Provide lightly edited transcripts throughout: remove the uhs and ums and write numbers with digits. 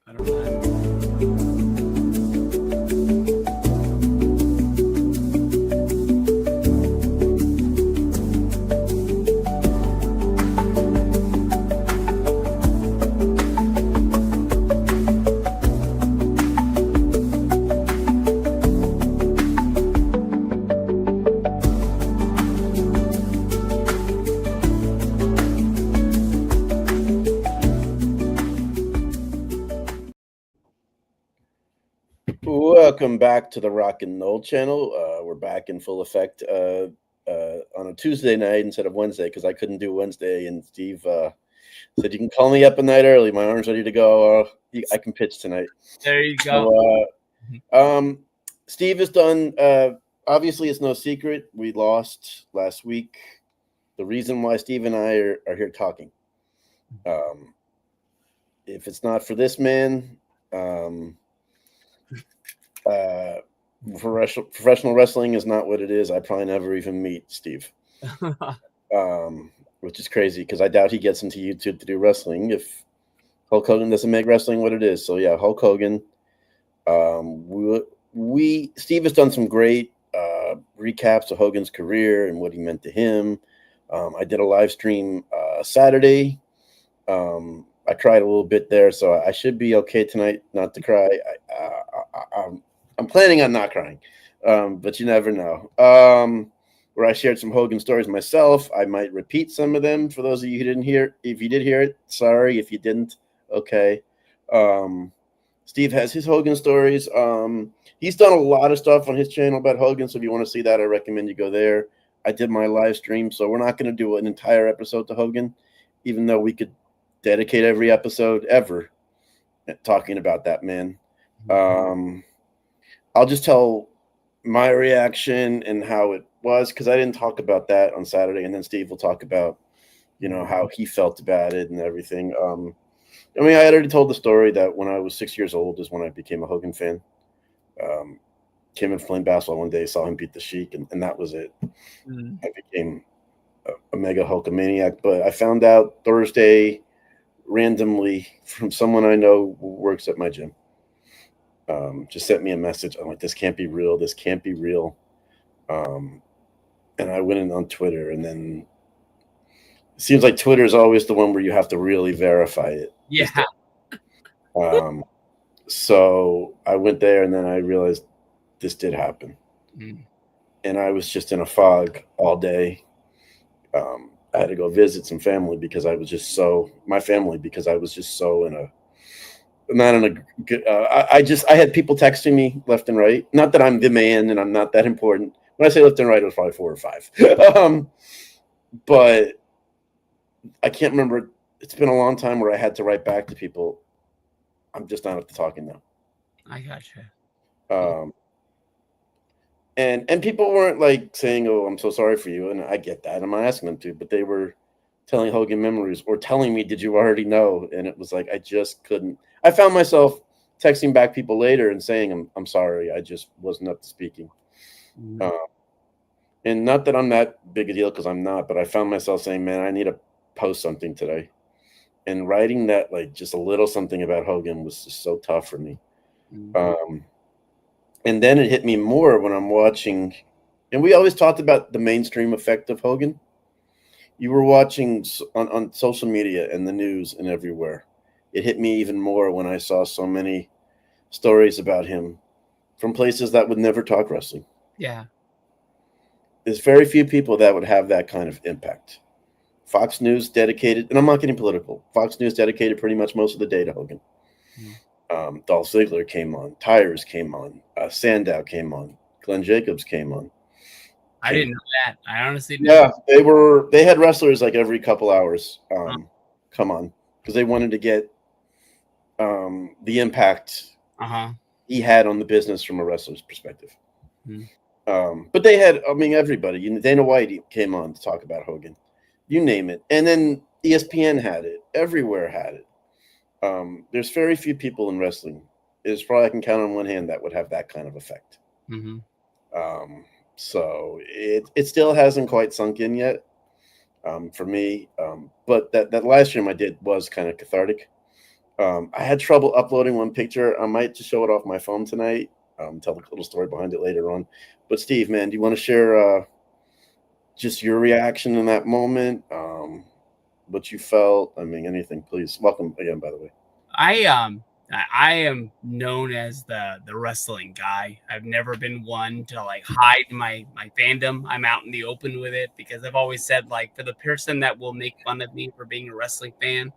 I don't know. Welcome back to the Rock and Roll channel. We're back in full effect on a Tuesday night instead of Wednesday because I couldn't do Wednesday. And Steve said, "You can call me up a night early. My arm's ready to go. I can pitch tonight." There you go. So, Steve has done. Obviously, it's no secret we lost last week. The reason why Steve and I are here talking. If it's not for this man. Professional wrestling is not what it is. I probably never even meet Steve, which is crazy because I doubt he gets into YouTube to do wrestling if Hulk Hogan doesn't make wrestling what it is. So yeah, Hulk Hogan. Steve has done some great recaps of Hogan's career and what he meant to him. I did a live stream Saturday. I cried a little bit there, so I should be okay tonight not to cry. I'm planning on not crying, but you never know. Where I shared some Hogan stories myself. I might repeat some of them for those of you who didn't hear. If you did hear it, sorry. If you didn't, okay. Steve has his Hogan stories. He's done a lot of stuff on his channel about Hogan, so if you want to see that, I recommend you go there. I did my live stream, so we're not going to do an entire episode to Hogan, even though we could dedicate every episode ever talking about that man. I'll just tell my reaction and how it was because I didn't talk about that on Saturday, and then Steve will talk about, how he felt about it and everything. I had already told the story that when I was 6 years old is when I became a Hogan fan. Came and playing basketball one day, saw him beat the Sheik, and that was it. I became a mega Hulkamaniac. But I found out Thursday randomly from someone I know who works at my gym. Just sent me a message. I'm like, this can't be real. This can't be real. And I went in on Twitter, and then it seems like Twitter is always the one where you have to really verify it. Yeah. So I went there, and then I realized this did happen. And I was just in a fog all day. I had to go visit some family because I was just so in a not in a good. I had people texting me left and right. Not that I'm the man and I'm not that important. When I say left and right, it was probably 4 or 5. But I can't remember. It's been a long time where I had to write back to people. I'm just not up to talking now. I gotcha. And people weren't like saying, "Oh, I'm so sorry for you," and I get that. I'm not asking them to, but they were telling Hogan memories or telling me, "Did you already know?" And it was like I just couldn't. I found myself texting back people later and saying, "I'm sorry, I just wasn't up to speaking." And not that I'm that big a deal because I'm not, but I found myself saying, "Man, I need to post something today." And writing that, like, just a little something about Hogan was just so tough for me. And then it hit me more when I'm watching, and we always talked about the mainstream effect of Hogan. You were watching on social media and the news and everywhere. It hit me even more when I saw so many stories about him from places that would never talk wrestling. Yeah. There's very few people that would have that kind of impact. Fox News dedicated, and I'm not getting political, Fox News dedicated pretty much most of the day to Hogan. Dolph Ziggler came on, Tyrus came on, Sandow came on, Glenn Jacobs came on. I didn't know that. I honestly didn't. Yeah, they had wrestlers like every couple hours come on because they wanted to get the impact he had on the business from a wrestler's perspective. But they had, everybody. Dana White came on to talk about Hogan. You name it. And then ESPN had it. Everywhere had it. There's very few people in wrestling. It's probably I can count on one hand that would have that kind of effect. So it still hasn't quite sunk in yet for me. But that live stream I did was kind of cathartic. I had trouble uploading one picture. I might just show it off my phone tonight. Tell the little story behind it later on. But Steve, man, do you want to share just your reaction in that moment? What you felt? I mean, anything, please. Welcome again, by the way. I am known as the wrestling guy. I've never been one to like hide my fandom. I'm out in the open with it because I've always said, like, for the person that will make fun of me for being a wrestling fan,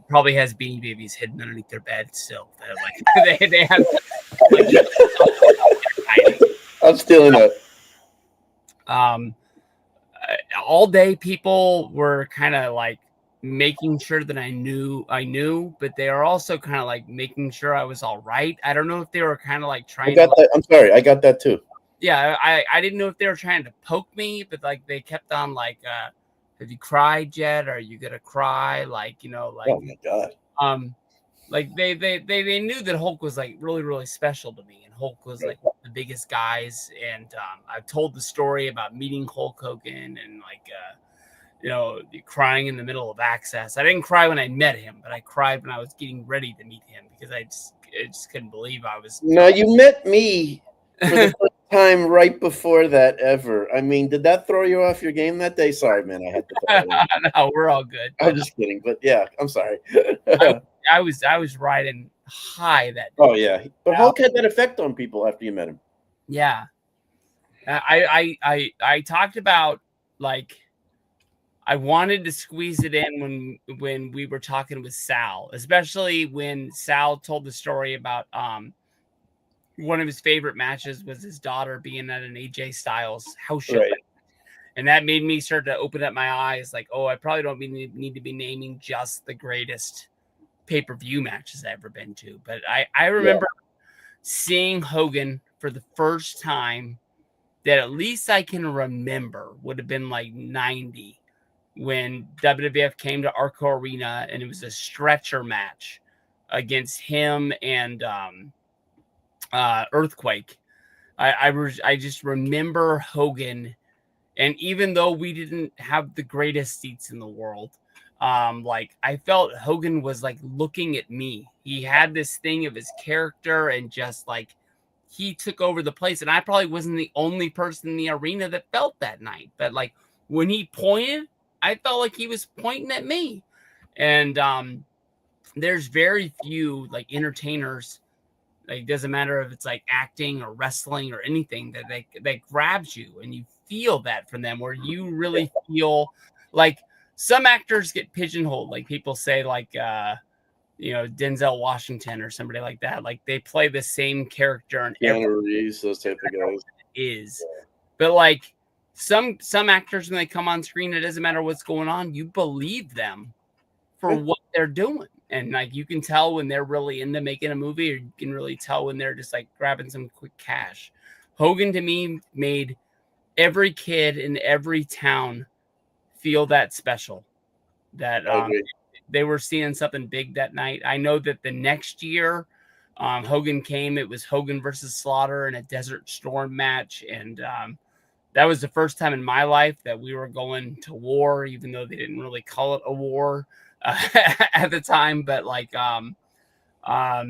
probably has Beanie Babies hidden underneath their bed still. They're like they have like hiding. I'm stealing that. All day people were kind of like making sure that I knew, but they are also kind of like making sure I was all right. I don't know if they were kind of like trying to, like, I'm sorry, I got that too. Yeah, I didn't know if they were trying to poke me, but like they kept on like, have you cried yet? Are you gonna cry? Like, you know, like, oh my God. Like they knew that Hulk was like really, really special to me, and Hulk was like one of the biggest guys. And I've told the story about meeting Hulk Hogan and like you know, crying in the middle of Access. I didn't cry when I met him, but I cried when I was getting ready to meet him because I just couldn't believe I was. Now you met me for the first time right before that ever. I mean, did that throw you off your game that day? Sorry, man, I had to. No, we're all good. I'm just kidding, but yeah, I'm sorry. I was riding high that day. Oh yeah, but Hulk had that effect on people after you met him. Yeah, I talked about, like, I wanted to squeeze it in when we were talking with Sal, especially when Sal told the story about one of his favorite matches was his daughter being at an AJ Styles house show. Right. And that made me start to open up my eyes, like, oh, I probably don't need to be naming just the greatest pay-per-view matches I've ever been to. But I remember seeing Hogan for the first time that at least I can remember would have been like 90, when WWF came to Arco Arena and it was a stretcher match against him and Earthquake. I just remember Hogan, and even though we didn't have the greatest seats in the world, like, I felt Hogan was like looking at me. He had this thing of his character, and just like he took over the place. And I probably wasn't the only person in the arena that felt that night. But like when he pointed, I felt like he was pointing at me. And there's very few like entertainers, like, doesn't matter if it's like acting or wrestling or anything, that grabs you and you feel that from them, where you really feel like some actors get pigeonholed. Like people say, like, you know, Denzel Washington or somebody like that. Like they play the same character in Keanu Reeves, those type of guys. But like some actors, when they come on screen, it doesn't matter what's going on. You believe them for what they're doing. And like you can tell when they're really into making a movie, or you can really tell when they're just like grabbing some quick cash. Hogan to me made every kid in every town feel that special, that they were seeing something big that night. I know that the next year Hogan came, it was Hogan versus Slaughter in a Desert Storm match. And that was the first time in my life that we were going to war, even though they didn't really call it a war at the time. But like, I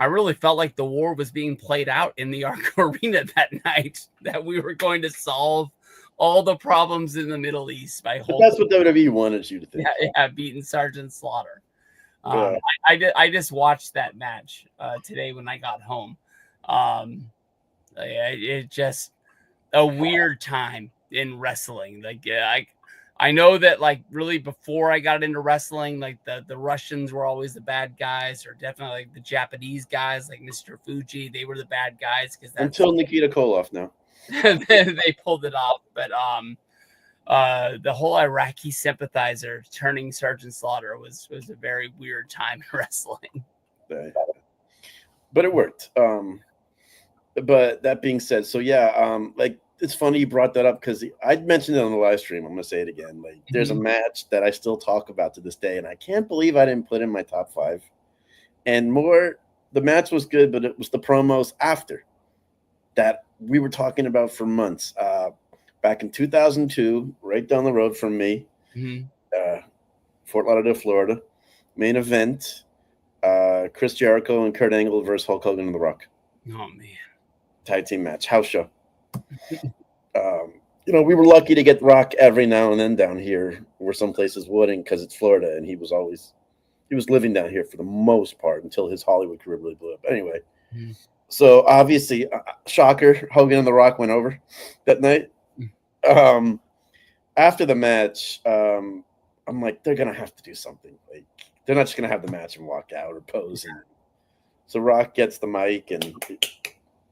really felt like the war was being played out in the Arco Arena that night, that we were going to solve all the problems in the Middle East by holding. That's what WWE wanted you to think. Yeah, beating Sergeant Slaughter. I just watched that match today when I got home. It just a weird time in wrestling. Like, I know that, like, really before I got into wrestling, like the Russians were always the bad guys, or definitely like the Japanese guys, like Mr. Fuji, they were the bad guys, because until Nikita Koloff now. they pulled it off. But the whole Iraqi sympathizer turning Sergeant Slaughter was a very weird time in wrestling. But it worked. But that being said, so yeah, like, it's funny you brought that up, because I'd mentioned it on the live stream. I'm gonna say it again. Like, there's a match that I still talk about to this day, and I can't believe I didn't put in my top 5. And more, the match was good, but it was the promos after that we were talking about for months. Back in 2002, right down the road from me, Fort Lauderdale, Florida, main event. Chris Jericho and Kurt Angle versus Hulk Hogan and The Rock. Oh man. Tag team match, house show. We were lucky to get Rock every now and then down here, where some places wouldn't because it's Florida, and he was living down here for the most part until his Hollywood career really blew up. Anyway, so obviously, shocker, Hogan and The Rock went over that night. After the match, I'm like, they're gonna have to do something. Like, they're not just gonna have the match and walk out or pose. So Rock gets the mic, and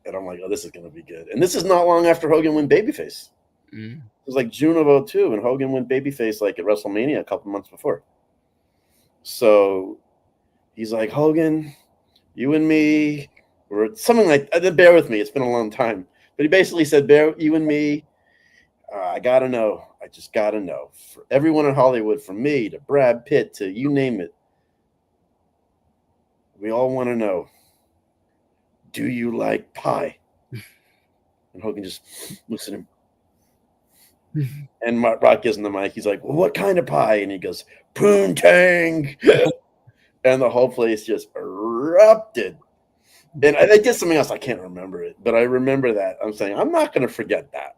I'm like, oh, this is gonna be good. And this is not long after Hogan went babyface. It was like June of 2002, and Hogan went babyface like at WrestleMania a couple months before. So he's like, Hogan, you and me, or something like that. Bear with me, it's been a long time. But he basically said, you and me, I gotta know. I just gotta know. For everyone in Hollywood, from me to Brad Pitt to you name it, we all want to know, do you like pie? And Hogan just looks at him. And Rock gives him the mic. He's like, well, what kind of pie? And he goes, poontang. And the whole place just erupted. And they did something else. I can't remember it, but I remember that. I'm saying, I'm not going to forget that.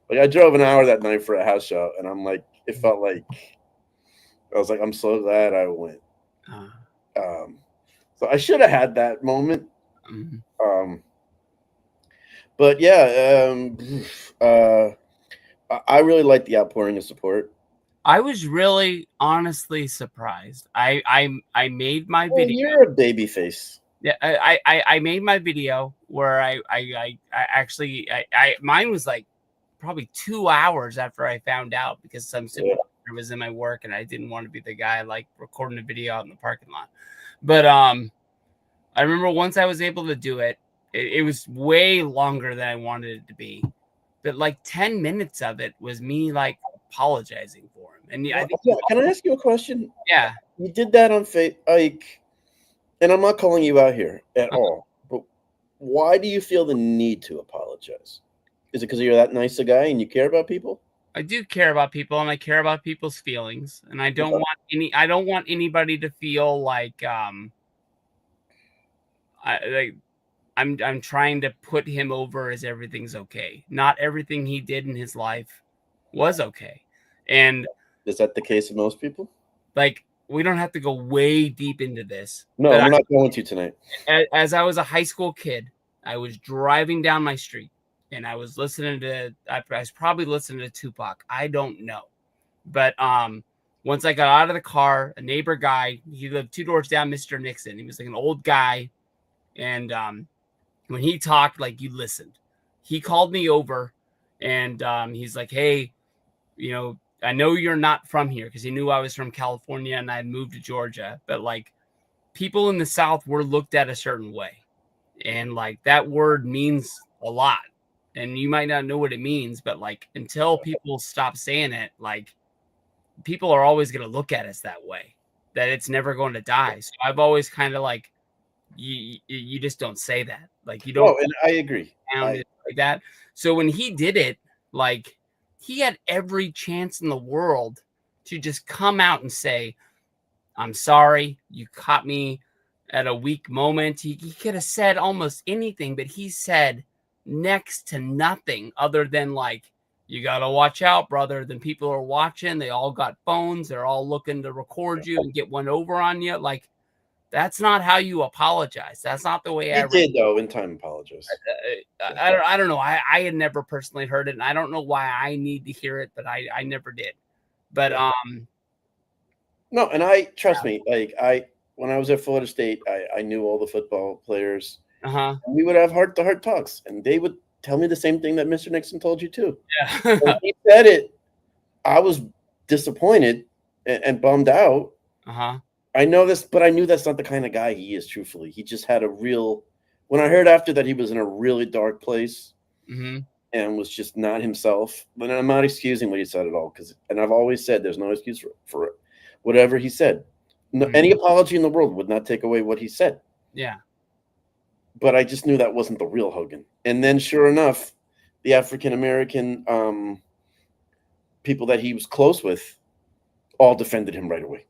Like, I drove an hour that night for a house show, and I'm like, it felt like, I was like, I'm so glad I went. So I should have had that moment. But yeah, I really like the outpouring of support. I was really honestly surprised. I made my video. You're a baby face. Yeah, I made my video where I actually mine was like probably 2 hours after I found out, because some supervisor was in my work and I didn't want to be the guy like recording a video out in the parking lot. But I remember once I was able to do it, it was way longer than I wanted it to be. But like 10 minutes of it was me like apologizing for him. And I think, can I ask you a question? Yeah. You did that on like, and I'm not calling you out here at all, but why do you feel the need to apologize? Is it because you're that nice a guy and you care about people? I do care about people, and I care about people's feelings, and I don't want anybody to feel like I'm trying to put him over as everything's okay. Not everything he did in his life was okay. And is that the case of most people? Like, we don't have to go way deep into this. No, we're not going to tonight. As I was a high school kid, I was driving down my street, and I was listening to, I was probably listening to Tupac. I don't know. But once I got out of the car, a neighbor guy, he lived 2 doors down, Mr. Nixon. He was like an old guy. And when he talked, like, you listened. He called me over, and he's like, hey, I know you're not from here, because he knew I was from California and I had moved to Georgia. But like, people in the South were looked at a certain way. And like, that word means a lot. And you might not know what it means, but like, until people stop saying it, like, people are always going to look at us that way, that it's never going to die. So I've always kind of like, you just don't say that. Like, you don't. Oh, and I agree. Like that. So when he did it, like, he had every chance in the world to just come out and say, I'm sorry, you caught me at a weak moment. He could have said almost anything, but he said next to nothing other than like, you got to watch out, brother. Then people are watching. They all got phones. They're all looking to record you and get one over on you. Like, that's not how you apologize. That's not the way I did, though, in time apologize. I don't know. I had never personally heard it, and I don't know why I need to hear it, but I never did. But no, and trust me, like when I was at Florida State, I knew all the football players. And we would have heart-to-heart talks, and they would tell me the same thing that Mr. Nixon told you too. Yeah. When he said it, I was disappointed and bummed out. I know this, but I knew that's not the kind of guy he is, truthfully. He just had when I heard after that he was in a really dark place and was just not himself, but I'm not excusing what he said at all, and I've always said there's no excuse for whatever he said. No, any apology in the world would not take away what he said. Yeah. But I just knew that wasn't the real Hogan. And then sure enough, the African-American people that he was close with all defended him right away.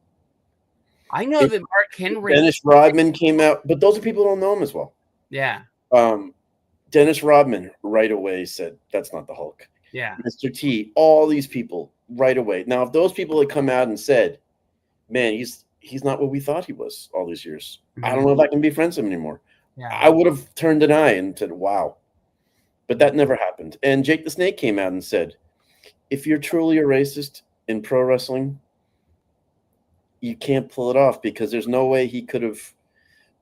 I know that Mark Henry. Dennis Rodman came out, but those are people who don't know him as well. Yeah. Dennis Rodman right away said, that's not the Hulk. Yeah. Mr. T, all these people right away. Now, if those people had come out and said, man, he's not what we thought he was all these years. Mm-hmm. I don't know if I can be friends with him anymore. Yeah. I would have turned an eye and said, wow. But that never happened. And Jake the Snake came out and said, if you're truly a racist in pro wrestling, you can't pull it off because there's no way he could have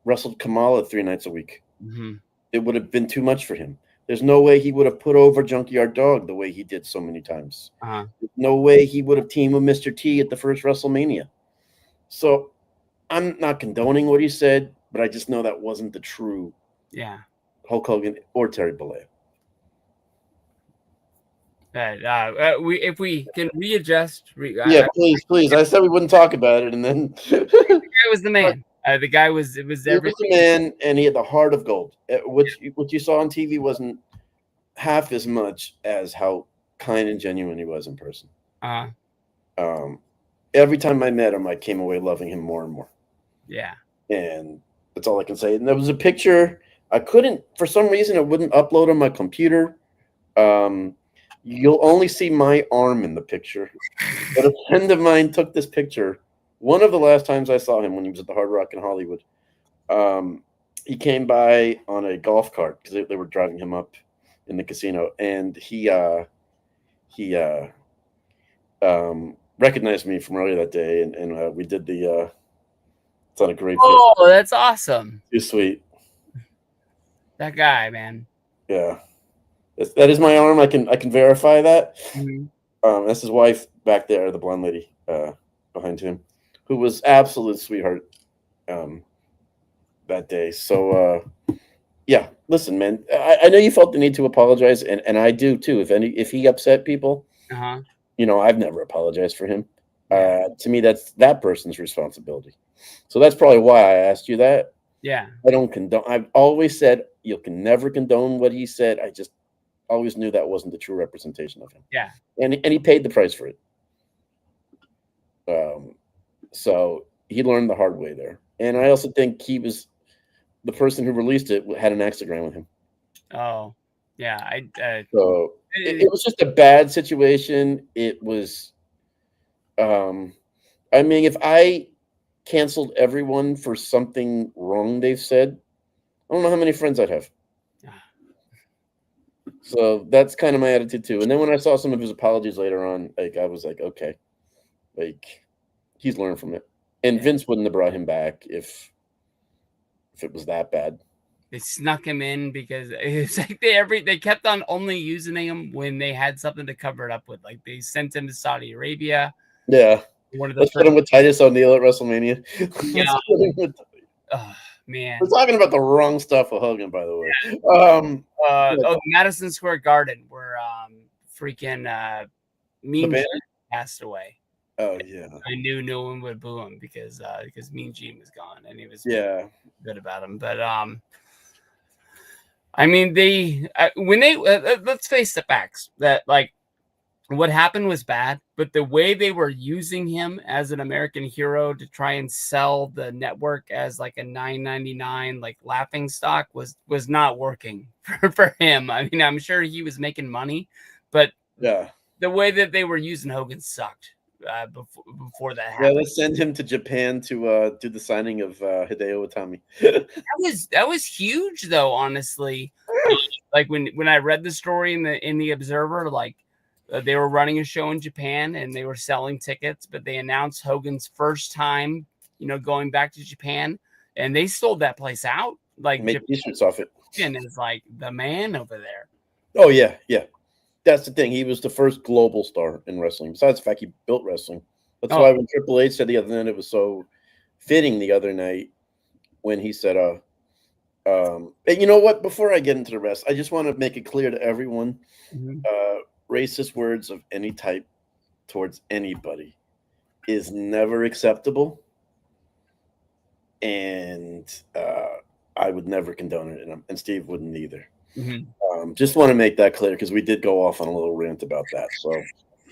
wrestled Kamala 3 nights a week. Mm-hmm. It would have been too much for him. There's no way he would have put over Junkyard Dog the way he did so many times. Uh-huh. There's no way he would have teamed with Mr. T at the first WrestleMania. So I'm not condoning what he said, but I just know that wasn't the true Hulk Hogan or Terry Bollea. If we can readjust. Please. I said we wouldn't talk about it, and then the guy was the man. The guy was. It was everything. He was the man, and he had the heart of gold. What you saw on TV wasn't half as much as how kind and genuine he was in person. Every time I met him, I came away loving him more and more. Yeah, and that's all I can say. And there was a picture I couldn't, for some reason, it wouldn't upload on my computer. You'll only see my arm in the picture. But a friend of mine took this picture. One of the last times I saw him when he was at the Hard Rock in Hollywood, he came by on a golf cart because they were driving him up in the casino, and he recognized me from earlier that day, and we did the. It's on a great. Oh, picture. That's awesome! Too sweet. That guy, man. Yeah. That is my arm. I can verify that. Mm-hmm. That's his wife back there, the blonde lady behind him, who was absolute sweetheart that day. So yeah, listen, man. I know you felt the need to apologize, and I do too. If he upset people, I've never apologized for him. To me, that's that person's responsibility. So that's probably why I asked you that. Yeah, I don't condone. I've always said you can never condone what he said. I just always knew that wasn't the true representation of him. Yeah. And he paid the price for it. So he learned the hard way there. And I also think he was the person who released it had an Instagram with him. Oh, yeah. So it was just a bad situation. It was, I mean, if I canceled everyone for something wrong they've said, I don't know how many friends I'd have. So that's kind of my attitude too. And then when I saw some of his apologies later on, I was like, okay, he's learned from it. And Vince wouldn't have brought him back if it was that bad. They snuck him in because it's like they kept on only using him when they had something to cover it up with. Like they sent him to Saudi Arabia. Yeah. Let's put him with Titus O'Neil at WrestleMania. Yeah. Oh, man. We're talking about the wrong stuff with Hogan, by the way. Madison Square Garden, where freaking Mean Gene passed away. Oh yeah. I knew no one would boo him because Mean Gene was gone, and he was good about him. But I mean, let's face the facts that what happened was bad, but the way they were using him as an American hero to try and sell the network as like a $9.99 laughing stock was not working for him. I mean, I'm sure he was making money, but the way that they were using Hogan sucked before that happened. Yeah, let's send him to Japan to do the signing of Hideo Itami. that was huge, though. Honestly, like when I read the story in the Observer, they were running a show in Japan and they were selling tickets, but they announced Hogan's first time, going back to Japan, and they sold that place out. Like make t-shirts off it. And is like the man over there. Oh yeah. That's the thing. He was the first global star in wrestling. Besides the fact he built wrestling. That's why when Triple H said the other night, it was so fitting the other night when he said, and you know what? Before I get into the rest, I just want to make it clear to everyone. Racist words of any type towards anybody is never acceptable, and I would never condone it, and Steve wouldn't either. Just want to make that clear because we did go off on a little rant about that. So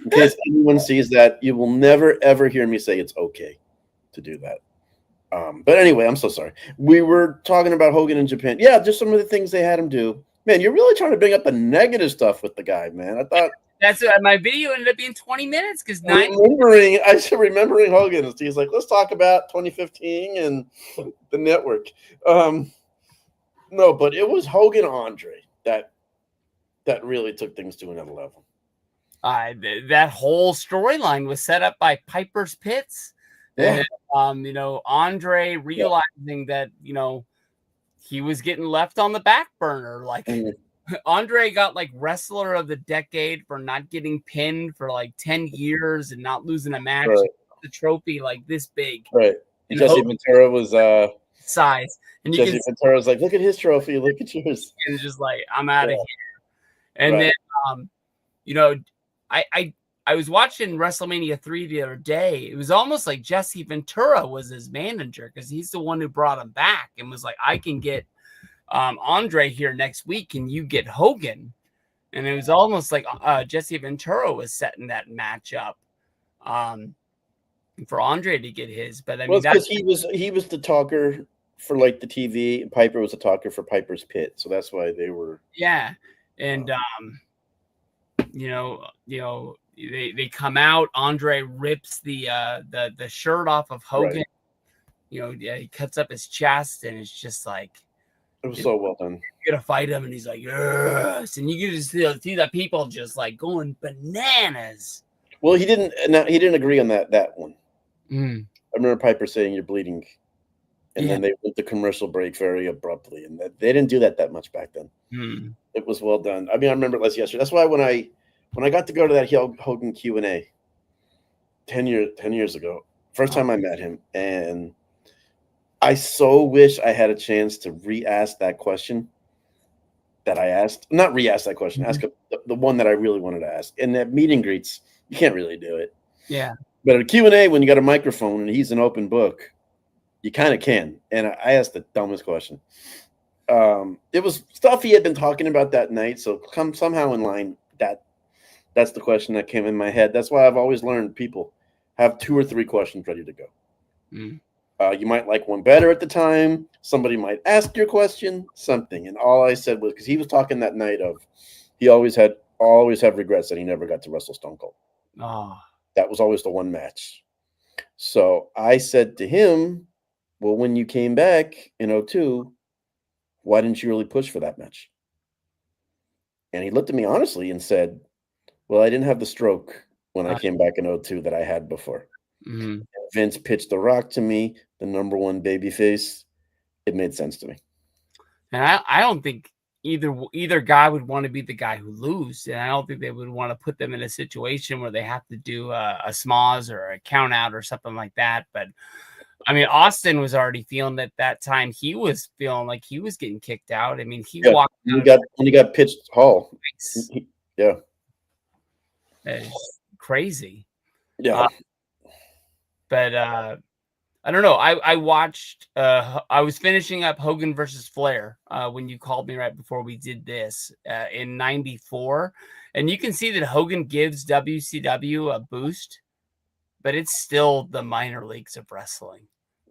in case anyone sees that, you will never ever hear me say it's okay to do that. But anyway, I'm so sorry. We were talking about Hogan in Japan. Yeah, just some of the things they had him do. Man, you're really trying to bring up the negative stuff with the guy, man. I thought That's my video ended up being 20 minutes because I should remembering Hogan. He's like, let's talk about 2015 and the network. No, but it was Hogan Andre that really took things to another level. that whole storyline was set up by Piper's Pits. Yeah. And Andre realizing that, he was getting left on the back burner. Like Andre got like wrestler of the decade for not getting pinned for like 10 years and not losing a match. Right. The trophy like this big. Right. And Jesse Ventura was size. And you Jesse Ventura was like, look at his trophy, look at yours. And just like, I'm out of here. And then I was watching WrestleMania 3 the other day. It was almost like Jesse Ventura was his manager because he's the one who brought him back and was like, I can get Andre here next week. Can you get Hogan? And it was almost like Jesse Ventura was setting that match up for Andre to get his. But I mean, that's because he was the talker for like the TV, and Piper was the talker for Piper's Pit. So that's why they were. Yeah. And, they come out. Andre rips the shirt off of Hogan. Right. He cuts up his chest, and it's just like it was so well done. You're gonna fight him, and he's like, yes, and you can just see the people just like going bananas. Well, he didn't agree on that one. I remember Piper saying you're bleeding, and then they went the commercial break very abruptly, and they didn't do that much back then. It was well done. I mean, I remember it yesterday. That's why when I got to go to that Hogan Q&A 10 years ago, first time I met him, and I so wish I had a chance to re-ask that question that I asked. Not re-ask that question, ask the one that I really wanted to ask. And at meet and greets, you can't really do it. Yeah. But at a Q&A, when you got a microphone and he's an open book, you kind of can. And I asked the dumbest question. It was stuff he had been talking about that night. So come somehow in line, that's the question that came in my head. That's why I've always learned people have 2 or 3 questions ready to go. You might like one better at the time. Somebody might ask your question, something. And all I said was, because he was talking that night of, he always have regrets that he never got to wrestle Stone Cold. That was always the one match. So I said to him, well, when you came back in 2002, why didn't you really push for that match? And he looked at me honestly and said, well, I didn't have the stroke when I came back in 2002 that I had before. Vince pitched The Rock to me, the #1 babyface. It made sense to me. And I don't think either guy would want to be the guy who loses. And I don't think they would want to put them in a situation where they have to do a smoz or a count out or something like that. But I mean, Austin was already feeling at that time. He was feeling like he was getting kicked out. I mean, he walked out. When he got pitched Hall. Yeah. It's crazy. Yeah. But I don't know. I watched. I was finishing up Hogan versus Flair when you called me right before we did this in '94, and you can see that Hogan gives WCW a boost, but it's still the minor leagues of wrestling.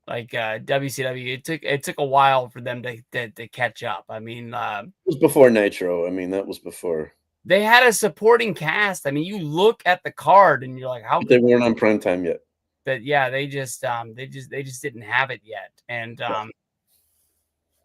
Like WCW, it took a while for them to catch up. I mean, it was before Nitro. I mean, that was before. They had a supporting cast. I mean, you look at the card and you're like, how they weren't on primetime yet. But yeah, they just didn't have it yet. And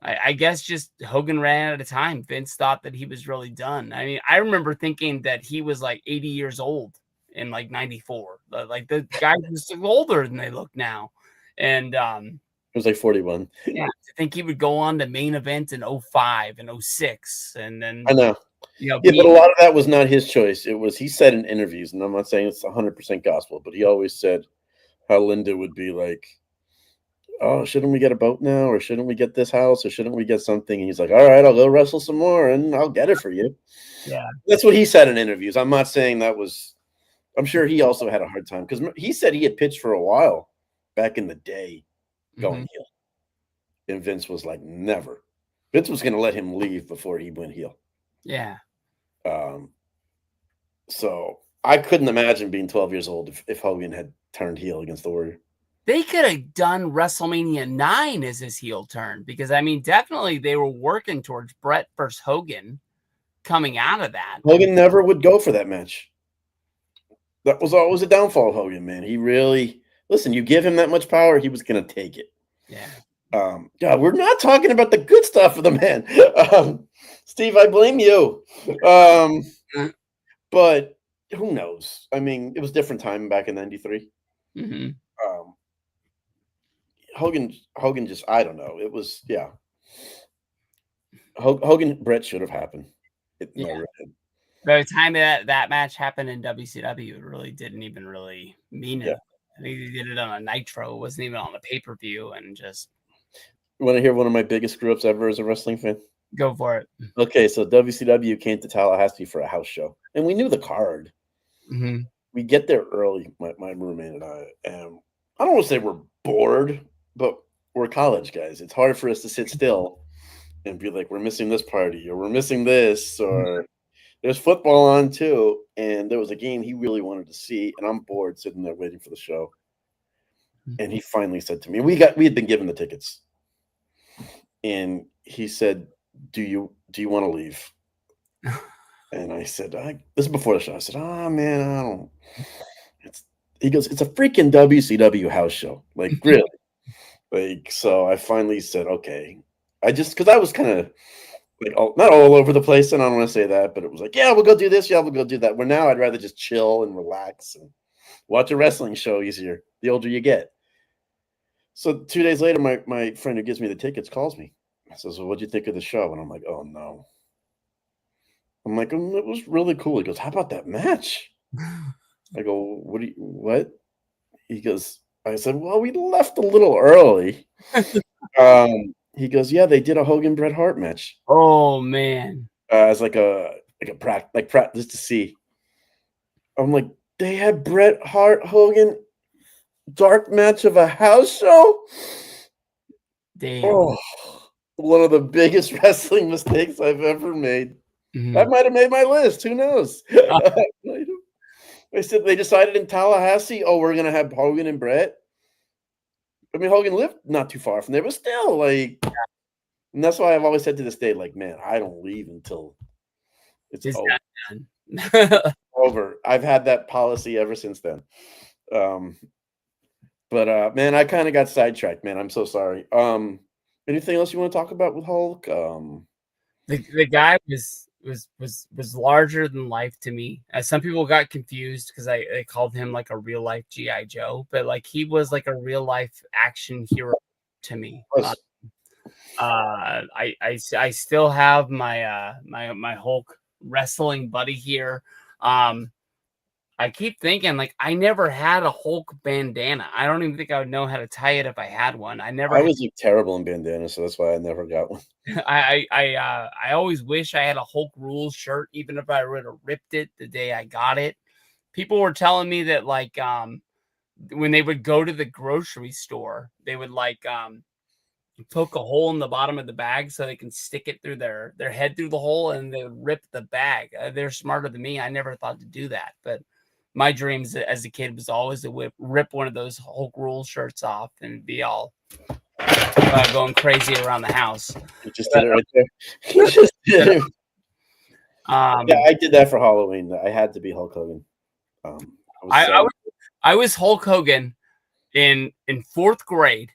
I guess just Hogan ran out of time. Vince thought that he was really done. I mean, I remember thinking that he was like 80 years old in like '94. Like the guys was older than they look now. And it was like 41. Yeah, to think he would go on to main event in 05 and 06. And then I know. But a lot of that was not his choice. It was, he said in interviews, and I'm not saying it's 100% gospel, but he always said how Linda would be like, oh, shouldn't we get a boat now? Or shouldn't we get this house? Or shouldn't we get something? And he's like, all right, I'll go wrestle some more and I'll get it for you. Yeah. That's what he said in interviews. I'm not saying that was, I'm sure he also had a hard time because he said he had pitched for a while back in the day going heel. And Vince was like, never. Vince was going to let him leave before he went heel. Yeah. So I couldn't imagine being 12 years old if Hogan had turned heel against the Warrior. They could have done WrestleMania 9 as his heel turn because, I mean, definitely they were working towards Brett versus Hogan coming out of that. Hogan never would go for that match. That was always a downfall of Hogan, man. He really listen. You give him that much power, he was going to take it. Yeah. God, we're not talking about the good stuff of the man. Steve, I blame you. But who knows? I mean, it was different time back in '93. Mm-hmm. Hogan just, I don't know. It was, yeah. Hogan Brett should have happened. Yeah. By the time that match happened in WCW, it really didn't even really mean it. I think they did it on a Nitro. It wasn't even on a pay-per-view, and just. You want to hear one of my biggest screw-ups ever as a wrestling fan? Go for it. Okay, so WCW came to Tallahassee for a house show, and we knew the card. Mm-hmm. We get there early, my roommate and I don't want to say we're bored, but we're college guys. It's hard for us to sit still and be like, we're missing this party, or we're missing this, or there's football on too. And there was a game he really wanted to see, and I'm bored sitting there waiting for the show. And he finally said to me, we had been given the tickets. And he said, do you want to leave? And I said, this is before the show. I said, man, I don't. He goes, it's a freaking WCW house show. Like, really? Like, so I finally said, okay. Because I was kind of like, not all over the place, and I don't want to say that, but it was like, yeah, we'll go do this. Yeah, we'll go do that. Where now I'd rather just chill and relax and watch a wrestling show easier the older you get. So 2 days later, my friend who gives me the tickets calls me. I says, well, what'd you think of the show? And I'm like, oh, no. I'm like, it was really cool. He goes, how about that match? I go, what? He goes, I said, well, we left a little early. He goes, yeah, they did a Hogan Bret Hart match. Oh man. As like a practice to see. I'm like, they had Bret Hart Hogan dark match of a house show? Damn. Oh, one of the biggest wrestling mistakes I've ever made. Mm-hmm. That might have made my list. Who knows? They said they decided in Tallahassee, we're going to have Hogan and Bret. I mean, Hogan lived not too far from there, but still, like, and that's why I've always said to this day, like, man, I don't leave until it's over. Over. I've had that policy ever since then. But man, I kind of got sidetracked, man. I'm so sorry. Anything else you want to talk about with Hulk? The guy was larger than life to me. Some people got confused because they called him like a real life G.I. Joe, but like he was like a real life action hero to me. I still have my my Hulk wrestling buddy here. I keep thinking like I never had a Hulk bandana. I don't even think I would know how to tie it if I had one. I was like terrible in bandana, so that's why I never got one. I always wish I had a Hulk Rules shirt, even if I would have ripped it the day I got it. People were telling me that like when they would go to the grocery store, they would like poke a hole in the bottom of the bag so they can stick it through their head through the hole and they would rip the bag. They're smarter than me. I never thought to do that, but my dreams as a kid was always to rip one of those Hulk Rules shirts off and be all going crazy around the house. You just did it right there. You just did it. Yeah, I did that for Halloween. I had to be Hulk Hogan. I was Hulk Hogan in fourth grade,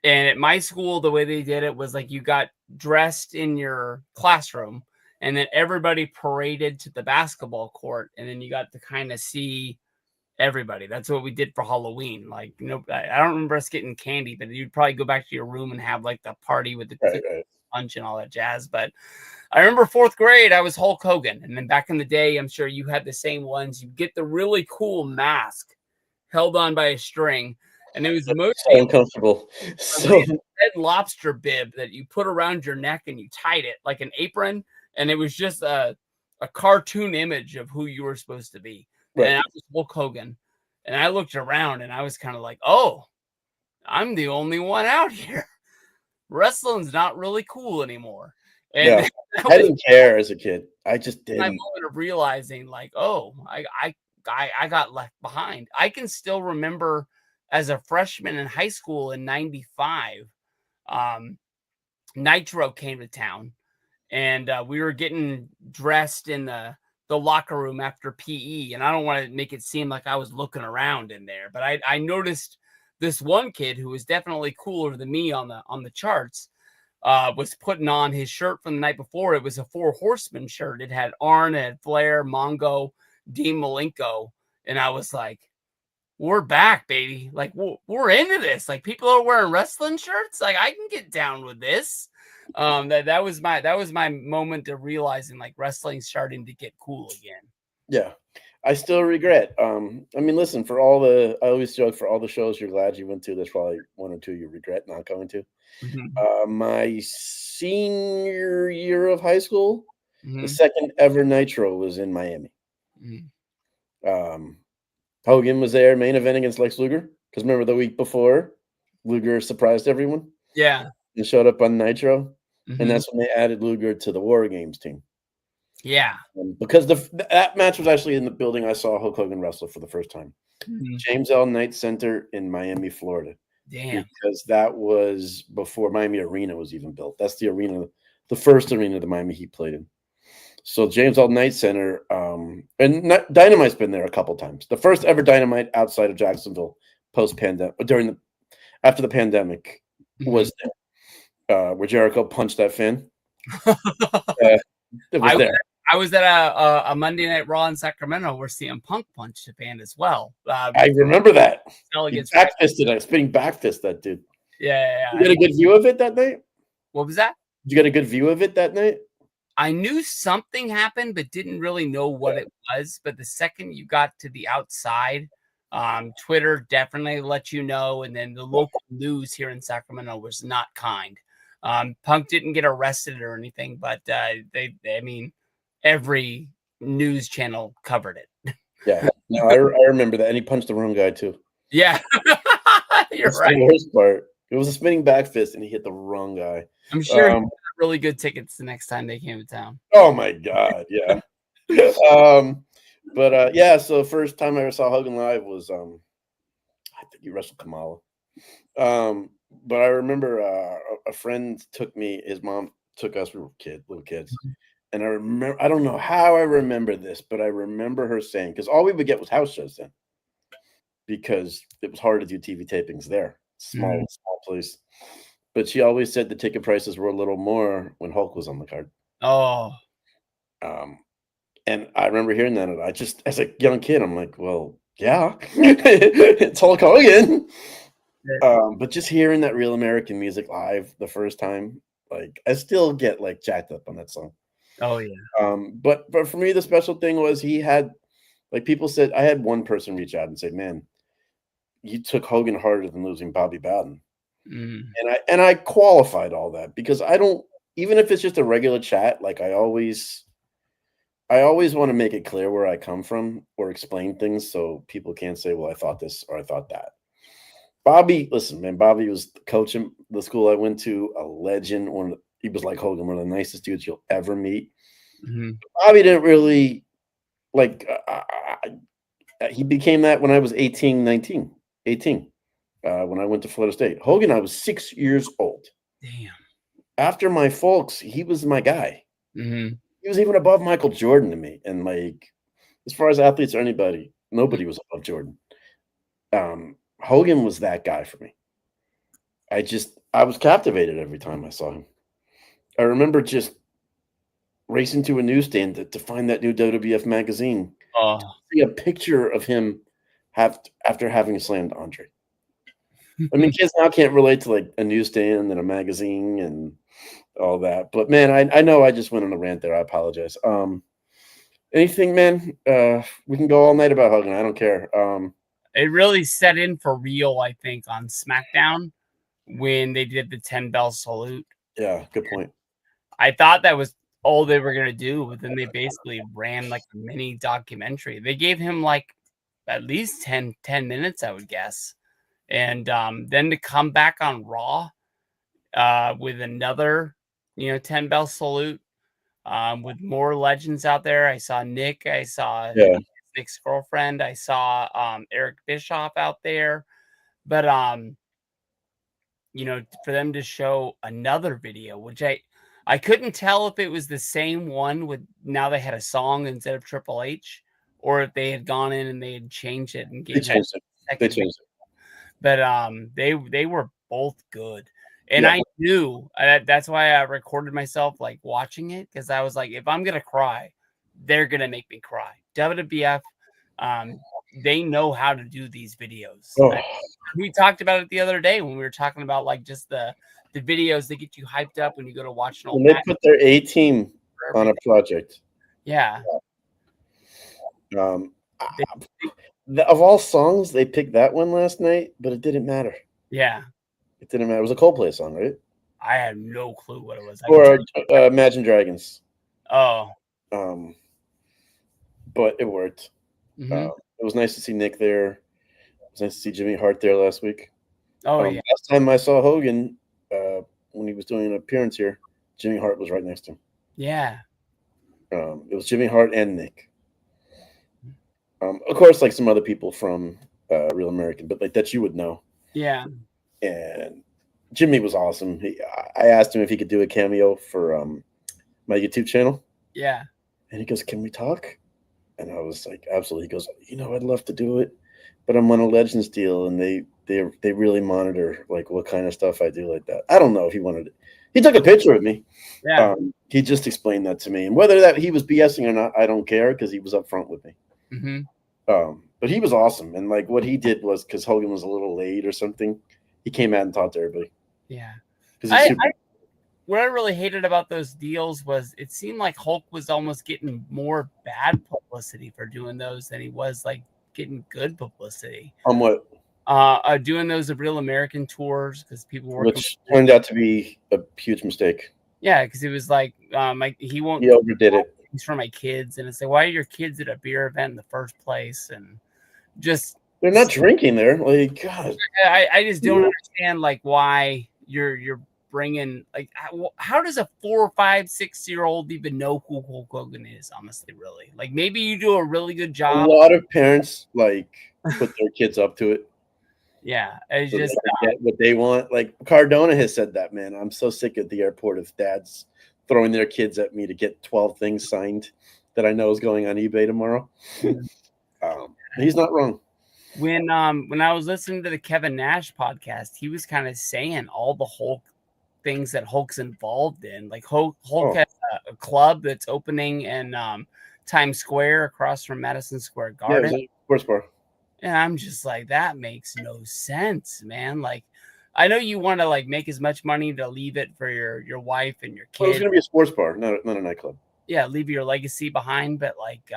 and at my school, the way they did it was like you got dressed in your classroom. And then everybody paraded to the basketball court, and then you got to kind of see everybody. That's what we did for Halloween. Like, I don't remember us getting candy, but you'd probably go back to your room and have like the party with the lunch and all that jazz. But I remember fourth grade, I was Hulk Hogan. And then back in the day, I'm sure you had the same ones. You get the really cool mask held on by a string. And it was mostly uncomfortable. So red lobster bib that you put around your neck and you tied it like an apron. And it was just a cartoon image of who you were supposed to be. Right. And I was Hulk Hogan. And I looked around and I was kind of like, oh, I'm the only one out here. Wrestling's not really cool anymore. And yeah. I didn't care as a kid. I just didn't. My moment of realizing like, oh, I got left behind. I can still remember as a freshman in high school in '95, Nitro came to town, and we were getting dressed in the locker room after PE. And I don't want to make it seem like I was looking around in there, but I noticed this one kid who was definitely cooler than me on the charts was putting on his shirt from the night before. It was a Four Horsemen shirt. It had Arn, it had Flair, Mongo, Dean Malenko, and I was like, we're back, baby. Like we're into this. Like people are wearing wrestling shirts. Like I can get down with this. That was my moment of realizing like wrestling's starting to get cool again. Yeah. I still regret. I mean, listen, I always joke, for all the shows you're glad you went to, there's probably one or two you regret not going to. My senior year of high school, the second ever Nitro was in Miami. Hogan was there, main event against Lex Luger. Because remember, the week before, Luger surprised everyone. Yeah. And showed up on Nitro. And that's when they added Luger to the War Games team. Yeah. Because that match was actually in the building I saw Hulk Hogan wrestle for the first time. James L. Knight Center in Miami, Florida. Damn. Because that was before Miami Arena was even built. That's the arena, the first arena the Miami Heat played in. So James L. Knight Center, and Dynamite's been there a couple times. The first ever Dynamite outside of Jacksonville post-pandemic, after the pandemic, was there, where Jericho punched that fan. It was there. I was at a Monday Night Raw in Sacramento where CM Punk punched a fan as well. I remember that. He Spinning back fist that dude. Yeah. You get a good view of it that night? What was that? Did you get a good view of it that night? I knew something happened, but didn't really know what it was. But the second you got to the outside, Twitter definitely let you know. And then the local news here in Sacramento was not kind. Punk didn't get arrested or anything, but every news channel covered it. Yeah, no, I remember that. And he punched the wrong guy too. Yeah, you're That's right. The worst part. It was a spinning back fist, and he hit the wrong guy. I'm sure he got really good tickets the next time they came to town. Oh my god, yeah. So first time I ever saw Hogan live was I think he wrestled Kamala. But I remember a friend took me. His mom took us. We were little kids, and I remember. I don't know how I remember this, but I remember her saying, because all we would get was house shows then, because it was hard to do TV tapings there. Small place. But she always said the ticket prices were a little more when Hulk was on the card. Oh. And I remember hearing that, and I just, as a young kid, I'm like, well, yeah, it's Hulk Hogan. But just hearing that Real American Music live the first time, like, I still get like jacked up on that song. Oh yeah. But for me, the special thing was he had, like, people said, I had one person reach out and say, man, you took Hogan harder than losing Bobby Bowden. And I qualified all that, because I don't, even if it's just a regular chat, like I always want to make it clear where I come from or explain things so people can't say, well, I thought this or I thought that. Bobby, listen, man, Bobby was the coach in the school I went to, a legend. He was like Hogan, one of the nicest dudes you'll ever meet. Bobby didn't really, like, he became that when I was 18. When I went to Florida State. Hogan, I was 6 years old. Damn. After my folks, he was my guy. He was even above Michael Jordan to me. And, like, as far as athletes or anybody, nobody was above Jordan. Hogan was that guy for me. I was captivated every time I saw him. I remember just racing to a newsstand to find that new WWF magazine. To see a picture of him after having slammed Andre. I mean, kids now can't relate to like a newsstand and a magazine and all that. But man, I know I just went on a rant there. I apologize. Anything, man? We can go all night about Hogan. I don't care. It really set in for real, I think, on SmackDown when they did the 10 bell salute. Yeah, good point. I thought that was all they were gonna do, but then they basically ran like a mini documentary. They gave him like at least 10 minutes, I would guess. And then to come back on Raw with another, 10 bell salute with more legends out there. I saw Nick. I saw Nick's girlfriend. I saw Eric Bischoff out there. But for them to show another video, which I couldn't tell if it was the same one with now they had a song instead of Triple H, or if they had gone in and they had changed it and They gave Hulk changed it. a They second video. changed it. But they were both good. And Yeah. I knew that's why I recorded myself like watching it, because I was like, if I'm gonna cry, they're gonna make me cry. WWF, they know how to do these videos. Oh, We talked about it the other day when we were talking about like just the videos that get you hyped up when you go to watch an old when they match put their A team for on a everything. project, Yeah. um, They, of all songs, they picked that one last night, but it didn't matter. yeah. It didn't matter. It was a Coldplay song, right? I had no clue what it was. Or Imagine Dragons. Oh. Um, but it worked. Mm-hmm. It was nice to see Nick there. It was nice to see Jimmy Hart there last week. Oh yeah. Last time I saw Hogan, when he was doing an appearance here, Jimmy Hart was right next to him. Yeah. It was Jimmy Hart and Nick. Of course, like some other people from Real American, but like that you would know. Yeah. And Jimmy was awesome. I asked him if he could do a cameo for my YouTube channel. Yeah. And he goes, "Can we talk?" And I was like, "Absolutely." He goes, "I'd love to do it, but I'm on a Legends deal, and they really monitor like what kind of stuff I do like that." I don't know if he wanted it. He took a picture of me. Yeah. He just explained that to me, and whether that he was BSing or not, I don't care because he was upfront with me. Mm-hmm. But he was awesome, and like what he did was because Hogan was a little late or something, he came out and talked to everybody. Yeah. Because What I really hated about those deals was it seemed like Hulk was almost getting more bad publicity for doing those than he was like getting good publicity. on what? Doing those Real American tours because people were Which turned out to be a huge mistake. Yeah, because it was like he won't. He overdid it. He's for my kids, and it's like, why are your kids at a beer event in the first place? And just They're not drinking there. Like, God, I just don't understand like why you're bringing like how does a 4, 5, 6-year-old even know who Hulk Hogan is? Honestly, really, like maybe you do a really good a job. lot of parents like put their kids up to it. Yeah, it's So just they get what they want. Like Cardona has said that, man. I'm so sick at the airport of dads throwing their kids at me to get 12 things signed that I know is going on eBay tomorrow. He's not wrong. When I was listening to the Kevin Nash podcast, he was kind of saying all the Hulk things that Hulk's involved in. Like Hulk has a club that's opening in Times Square across from Madison Square Garden. Yeah, sports bar. And I'm just like, that makes no sense, man. Like, I know you want to like make as much money to leave it for your wife and your kids. Well, it's gonna be a sports bar, not a nightclub. Yeah, leave your legacy behind, but like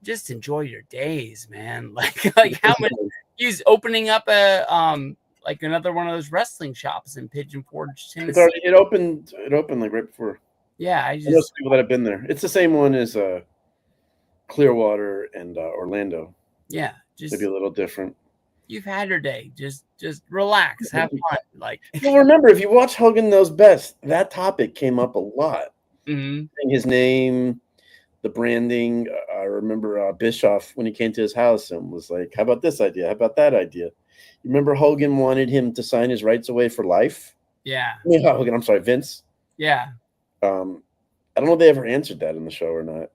just enjoy your days, man. Like how much he's opening up a like another one of those wrestling shops in Pigeon Forge, Tennessee. It opened like right before. Yeah, I know some people that have been there. It's the same one as Clearwater and Orlando. Yeah, just maybe a little different. You've had your day. Just relax, have fun. Like you'll remember if you watch Hogan Knows Best, that topic came up a lot. Mm-hmm. His name, the branding. I remember Bischoff when he came to his house and was like, "How about this idea? How about that idea?" You remember Hogan wanted him to sign his rights away for life? Yeah. Hogan, I'm sorry, Vince. Yeah. I don't know if they ever answered that in the show or not.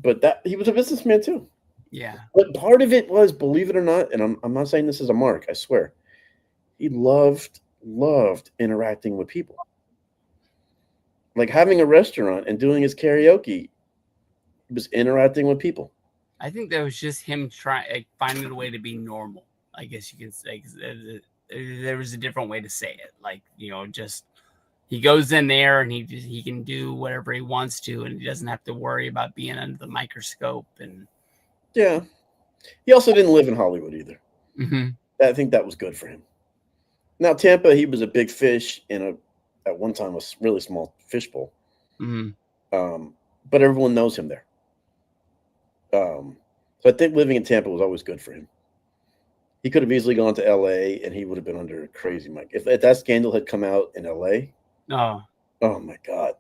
But that he was a businessman too. Yeah. But part of it was, believe it or not, and I'm not saying this is a mark, I swear, he loved interacting with people. Like having a restaurant and doing his karaoke, he was interacting with people. I think that was just him finding a way to be normal. I guess you can say there was a different way to say it. Like, just he goes in there and he can do whatever he wants to, and he doesn't have to worry about being under the microscope. And yeah, he also didn't live in Hollywood either. Mm-hmm. I think that was good for him. Now Tampa, he was a big fish in at one time a really small fishbowl. Mm-hmm. But everyone knows him there. So I think living in Tampa was always good for him. He could have easily gone to LA and he would have been under crazy mic. If that scandal had come out in LA, oh my God.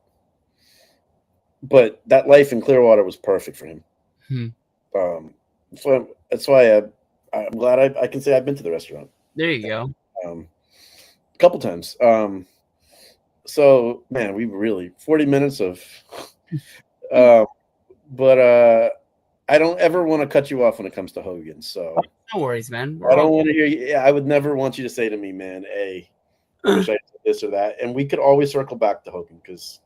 But that life in Clearwater was perfect for him. Hmm. So that's why I'm glad I can say I've been to the restaurant. There you go. A couple times. So man, we really 40 minutes of uh, but I don't ever want to cut you off when it comes to Hogan. So No worries, man. I We're don't all want to hear you. Yeah, I would never want you to say to me, man, hey, I wish I did this or that. And we could always circle back to Hogan because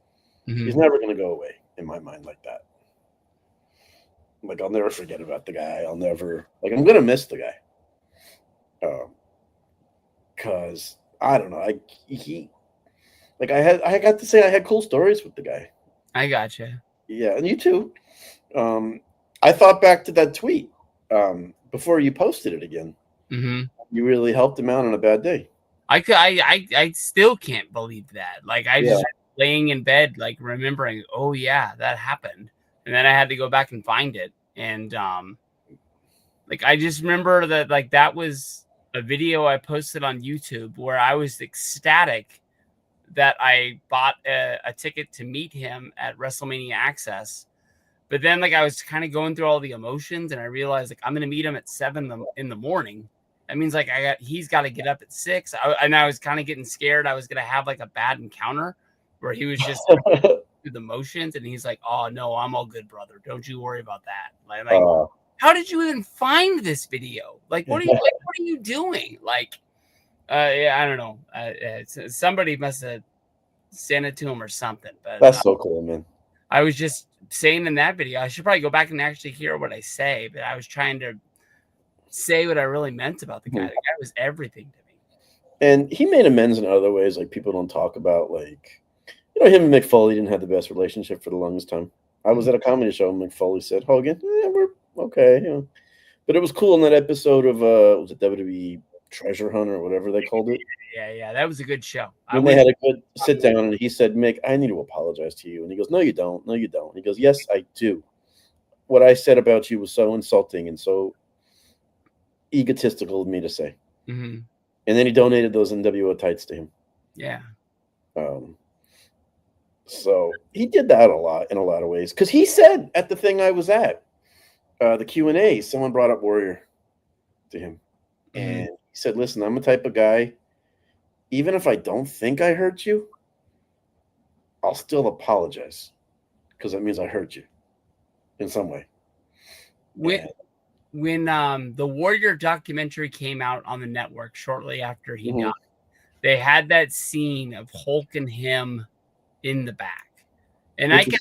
he's never going to go away in my mind like that. Like, I'll never forget about the guy. I'm going to miss the guy. Because I don't know. I got to say I had cool stories with the guy. I gotcha. Yeah, and you too. I thought back to that tweet before you posted it again. You really helped him out on a bad day. I still can't believe that. Like, I just laying in bed, like remembering, oh yeah, that happened, and then I had to go back and find it, and like I just remember that like that was a video I posted on YouTube where I was ecstatic that I bought a ticket to meet him at WrestleMania Access. But then like I was kind of going through all the emotions and I realized like I'm going to meet him at 7 in the morning. That means like he's got to get up at 6. And I was kind of getting scared. I was going to have like a bad encounter where he was just through the motions and he's like, oh no, I'm all good, brother. Don't you worry about that. Like how did you even find this video? Like, what are you doing? Like, yeah, I don't know. Somebody must have sent it to him or something. But that's so cool, man. I was just saying in that video, I should probably go back and actually hear what I say, but I was trying to say what I really meant about the guy. The guy was everything to me. And he made amends in other ways, like people don't talk about. Like, him and Mick Foley didn't have the best relationship for the longest time. I was at a comedy show and Mick Foley said, Hogan, we're okay. But it was cool in that episode of was it WWE Treasure Hunt or whatever they called it? Yeah, that was a good show. When they had a good sit down and he said, Mick, I need to apologize to you. And he goes, no, you don't. No, you don't. He goes, yes, I do. What I said about you was so insulting and so egotistical of me to say. And then he donated those NWO tights to him. Yeah. So he did that a lot in a lot of ways. Because he said at the thing I was at, the Q&A, someone brought up Warrior to him. And he said, listen, I'm the type of guy, even if I don't think I hurt you, I'll still apologize because that means I hurt you in some way. When the Warrior documentary came out on the network shortly after he died, they had that scene of Hulk and him in the back. And I can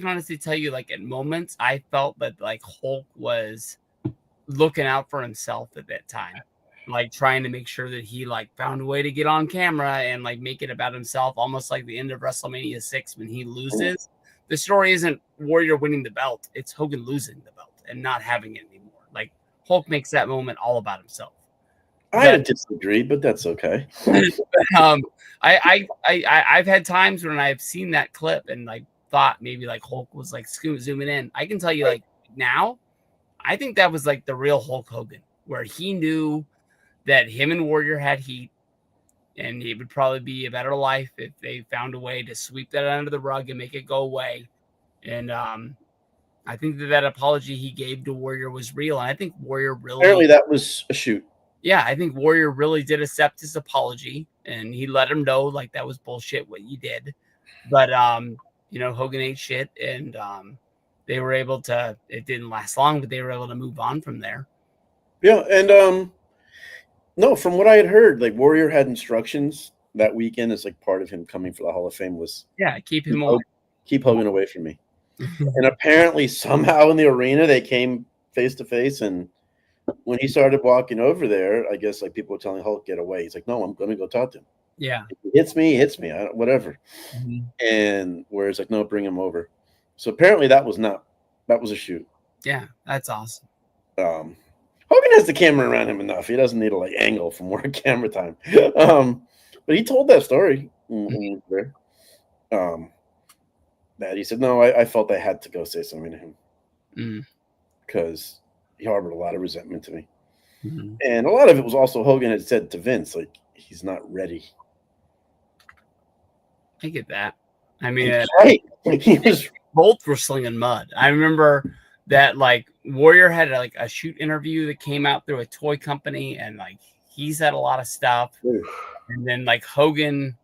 honestly tell you, like, at moments I felt that like Hulk was looking out for himself at that time, like trying to make sure that he like found a way to get on camera and like make it about himself, almost like the end of WrestleMania 6 when he loses. The story isn't Warrior winning the belt, it's Hogan losing the belt and not having it anymore. Like Hulk makes that moment all about himself. I disagree, but that's okay. I've had times when I've seen that clip and like thought maybe like Hulk was like zooming in. I can tell you like now, I think that was like the real Hulk Hogan, where he knew that him and Warrior had heat and it would probably be a better life if they found a way to sweep that under the rug and make it go away. And I think that apology he gave to Warrior was real. And I think Warrior really... Apparently that was a shoot. Yeah, I think Warrior really did accept his apology. And he let him know, like, that was bullshit what you did. But, Hogan ain't shit. And they were able to... It didn't last long, but they were able to move on from there. Yeah, and... No, from what I had heard, like Warrior had instructions that weekend as like part of him coming for the Hall of Fame was keep him away. Keep Hogan away from me. And apparently somehow in the arena they came face to face, and when he started walking over there, I guess like people were telling Hulk, get away. He's like, no, I'm gonna go talk to him. Yeah. If he hits me, whatever. And whereas like, no, bring him over. So apparently that was a shoot. Yeah, that's awesome. Hogan has the camera around him enough. He doesn't need to like angle for more camera time. But he told that story when he was there. That he said, no, I felt I had to go say something to him because he harbored a lot of resentment to me. And a lot of it was also Hogan had said to Vince, like, he's not ready. I get that. I mean, right. He was both were slinging mud. I remember that like Warrior had like a shoot interview that came out through a toy company, and like he said a lot of stuff. Oof. And then like Hogan,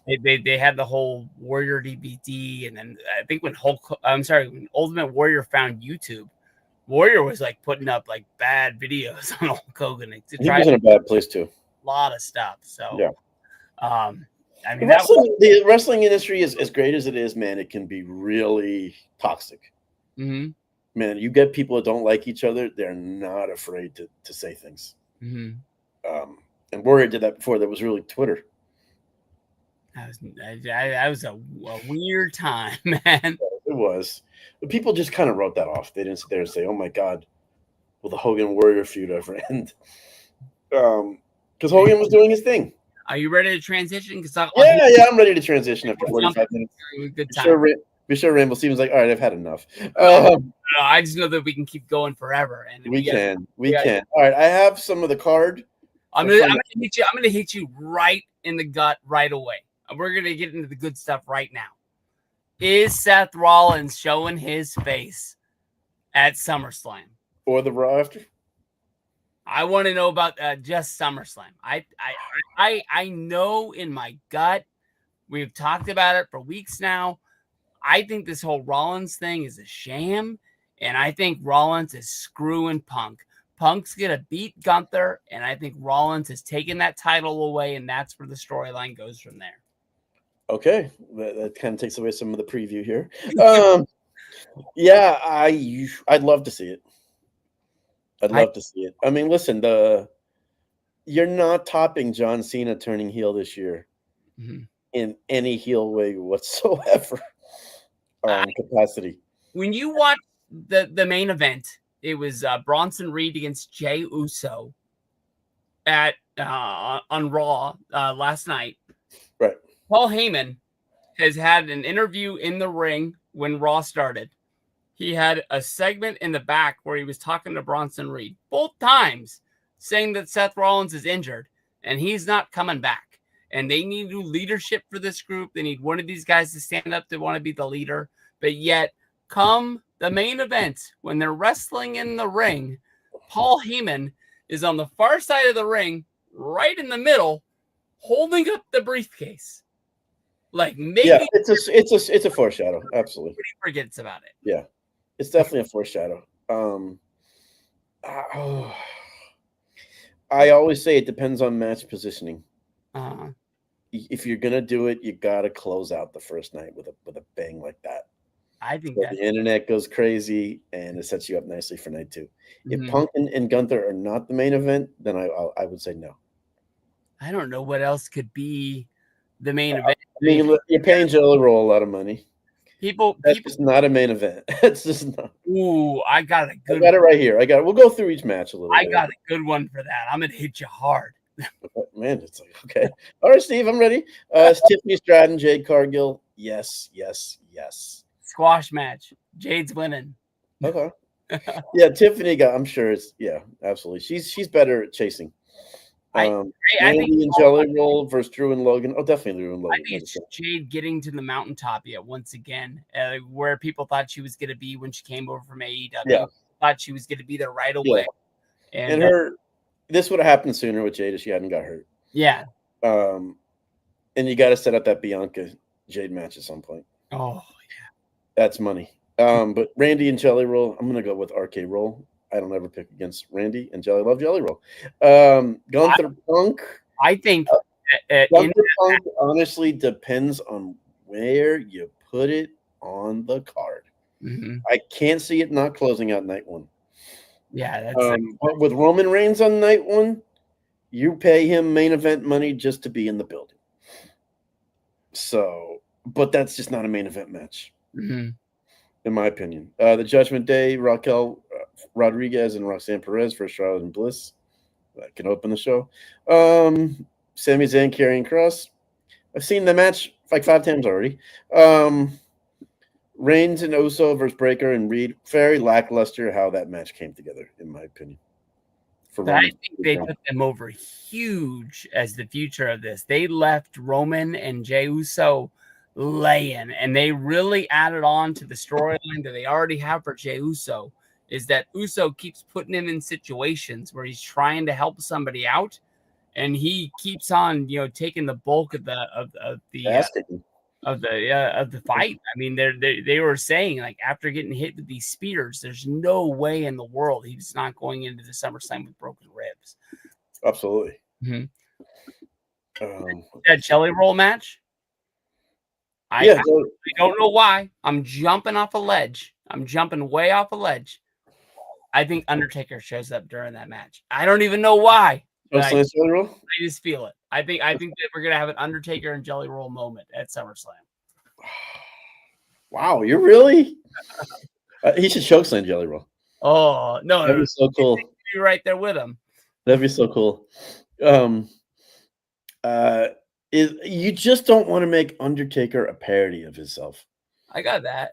they had the whole Warrior DVD, and then I think when when Ultimate Warrior found YouTube, Warrior was like putting up like bad videos on Hulk Hogan. He was in a bad place too. A lot of stuff. So yeah. I mean, the wrestling industry is as great as it is, man. It can be really toxic. Mm-hmm. Man, you get people that don't like each other. They're not afraid to say things. Mm-hmm. And Warrior did that before there was really Twitter. That was a weird time, man. It was. But people just kind of wrote that off. They didn't sit there and say, oh, my God, will the Hogan Warrior feud ever end? Because Hogan was doing his thing. Are you ready to transition? Yeah, I'm ready to transition after 45 minutes. Good time. Be sure Rambo Steven's like, all right, I've had enough. I just know that we can keep going forever, and we can. All right, I have some of the card. I'm gonna hit you right in the gut right away. We're gonna get into the good stuff right now. Is Seth Rollins showing his face at SummerSlam or the Raw after? I want to know about just SummerSlam. I know in my gut, we've talked about it for weeks now. I think this whole Rollins thing is a sham, and I think Rollins is screwing Punk. Punk's going to beat Gunther, and I think Rollins is taking that title away, and that's where the storyline goes from there. Okay, that kind of takes away some of the preview here. Yeah, I'd love to see it. I'd love to see it. I mean, listen, you're not topping John Cena turning heel this year in any heel way whatsoever. Capacity. When you watch the main event, it was Bronson Reed against Jey Uso at on Raw last night. Right. Paul Heyman has had an interview in the ring when Raw started. He had a segment in the back where he was talking to Bronson Reed both times, saying that Seth Rollins is injured and he's not coming back. And they need new leadership for this group. They need one of these guys to stand up to want to be the leader. But yet, come the main event, when they're wrestling in the ring, Paul Heyman is on the far side of the ring, right in the middle, holding up the briefcase. Like maybe it's a foreshadow. Absolutely. He forgets about it. Yeah. It's definitely a foreshadow. I always say it depends on match positioning. If you're gonna do it, you gotta close out the first night with a bang like that. I think so the internet goes crazy and it sets you up nicely for night two. If Punk and Gunther are not the main event, then I would say no. I don't know what else could be the main event. I mean, you're paying Jelly Roll a lot of money. That's just not a main event. It's just not. Ooh, I got a good. I got it right here. We'll go through each match a little. I got a good one for that. I'm gonna hit you hard. Man, it's like okay. All right, Steve, I'm ready. Tiffany Stratton, Jade Cargill. Yes. Squash match. Jade's winning. Okay. Yeah, Tiffany I'm sure it's absolutely. She's better at chasing. I think and Jelly Roll versus Drew and Logan. Oh, definitely Drew and Logan. I think it's Jade getting to the mountaintop yet once again, where people thought she was going to be when she came over from AEW. Yeah. Thought she was going to be there right away. Yeah. And this would have happened sooner with Jade if she hadn't got hurt. Yeah. And you got to set up that Bianca Jade match at some point. Oh yeah, that's money. But Randy and Jelly Roll, I'm going to go with RK Roll. I don't ever pick against Randy and Jelly. Love Jelly Roll. Gunther Punk. I think Gunther Punk honestly depends on where you put it on the card. I can't see it not closing out night one. Yeah, but with Roman Reigns on night one, you pay him main event money just to be in the building. So, but that's just not a main event match. In my opinion. The Judgment Day, Raquel Rodriguez and Roxanne Perez for Charlotte and Bliss. That can open the show. Sami Zayn, Karrion Kross. I've seen the match like 5 times already. Reigns and Uso versus Breaker and Reed. Very lackluster how that match came together, in my opinion. I think they put them over huge as the future of this. They left Roman and Jey Uso laying, and they really added on to the storyline that they already have for Jey Uso is that Uso keeps putting him in situations where he's trying to help somebody out, and he keeps on, taking the bulk of Basket. the fight. I mean, they were saying, like, after getting hit with these spears, there's no way in the world he's not going into the SummerSlam with broken ribs. Absolutely. Mm-hmm. Um, That jelly roll match. I don't know why. I'm jumping off a ledge. I'm jumping way off a ledge. I think Undertaker shows up during that match. I don't even know why. But I just feel it. I think that we're gonna have an Undertaker and Jelly Roll moment at SummerSlam. Wow, you're really? He should chokeslam Jelly Roll. Oh no, that'd be so cool. Be right there with him. That'd be so cool. You just don't want to make Undertaker a parody of himself. I got that.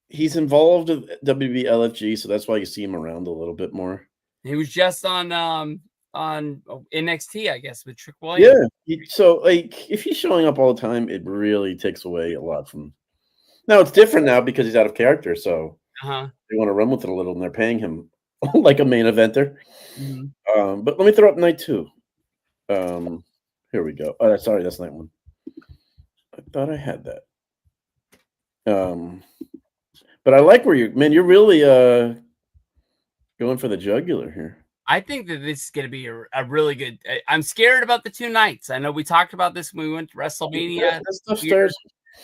He's involved with WWE LFG, so that's why you see him around a little bit more. He was just on NXT, I guess, with Triple H. Yeah. So, like, if he's showing up all the time, it really takes away a lot from. Now it's different now because he's out of character, so they want to run with it a little, and they're paying him like a main eventer. Mm-hmm. But let me throw up night 2. Here we go. Oh, sorry, that's night 1. I thought I had that. But I like where you're really going for the jugular here. I think that this is going to be a really good. I'm scared about the 2 nights. I know we talked about this when we went to WrestleMania.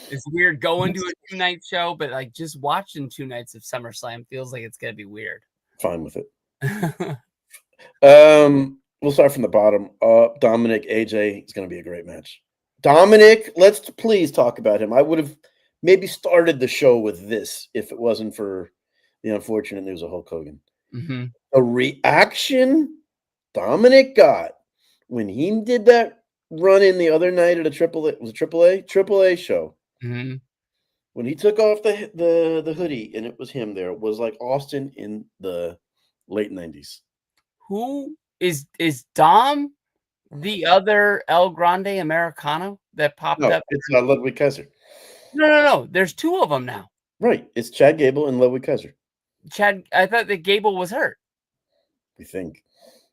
It's weird going to a 2-night show, but like just watching 2 nights of SummerSlam feels like it's going to be weird. Fine with it. We'll start from the bottom. Dominic AJ is going to be a great match. Dominic, let's please talk about him. I would have maybe started the show with this if it wasn't for the unfortunate news of Hulk Hogan. Mm-hmm. The reaction Dominic got when he did that run in the other night at a Triple A show. Mm-hmm. When he took off the hoodie and it was him there, it was like Austin in the late 90s. Who is Dom the other El Grande Americano that popped up? It's Ludwig Kaiser. No. There's 2 of them now. Right. It's Chad Gable and Ludwig Kaiser. I thought that Gable was hurt. We think.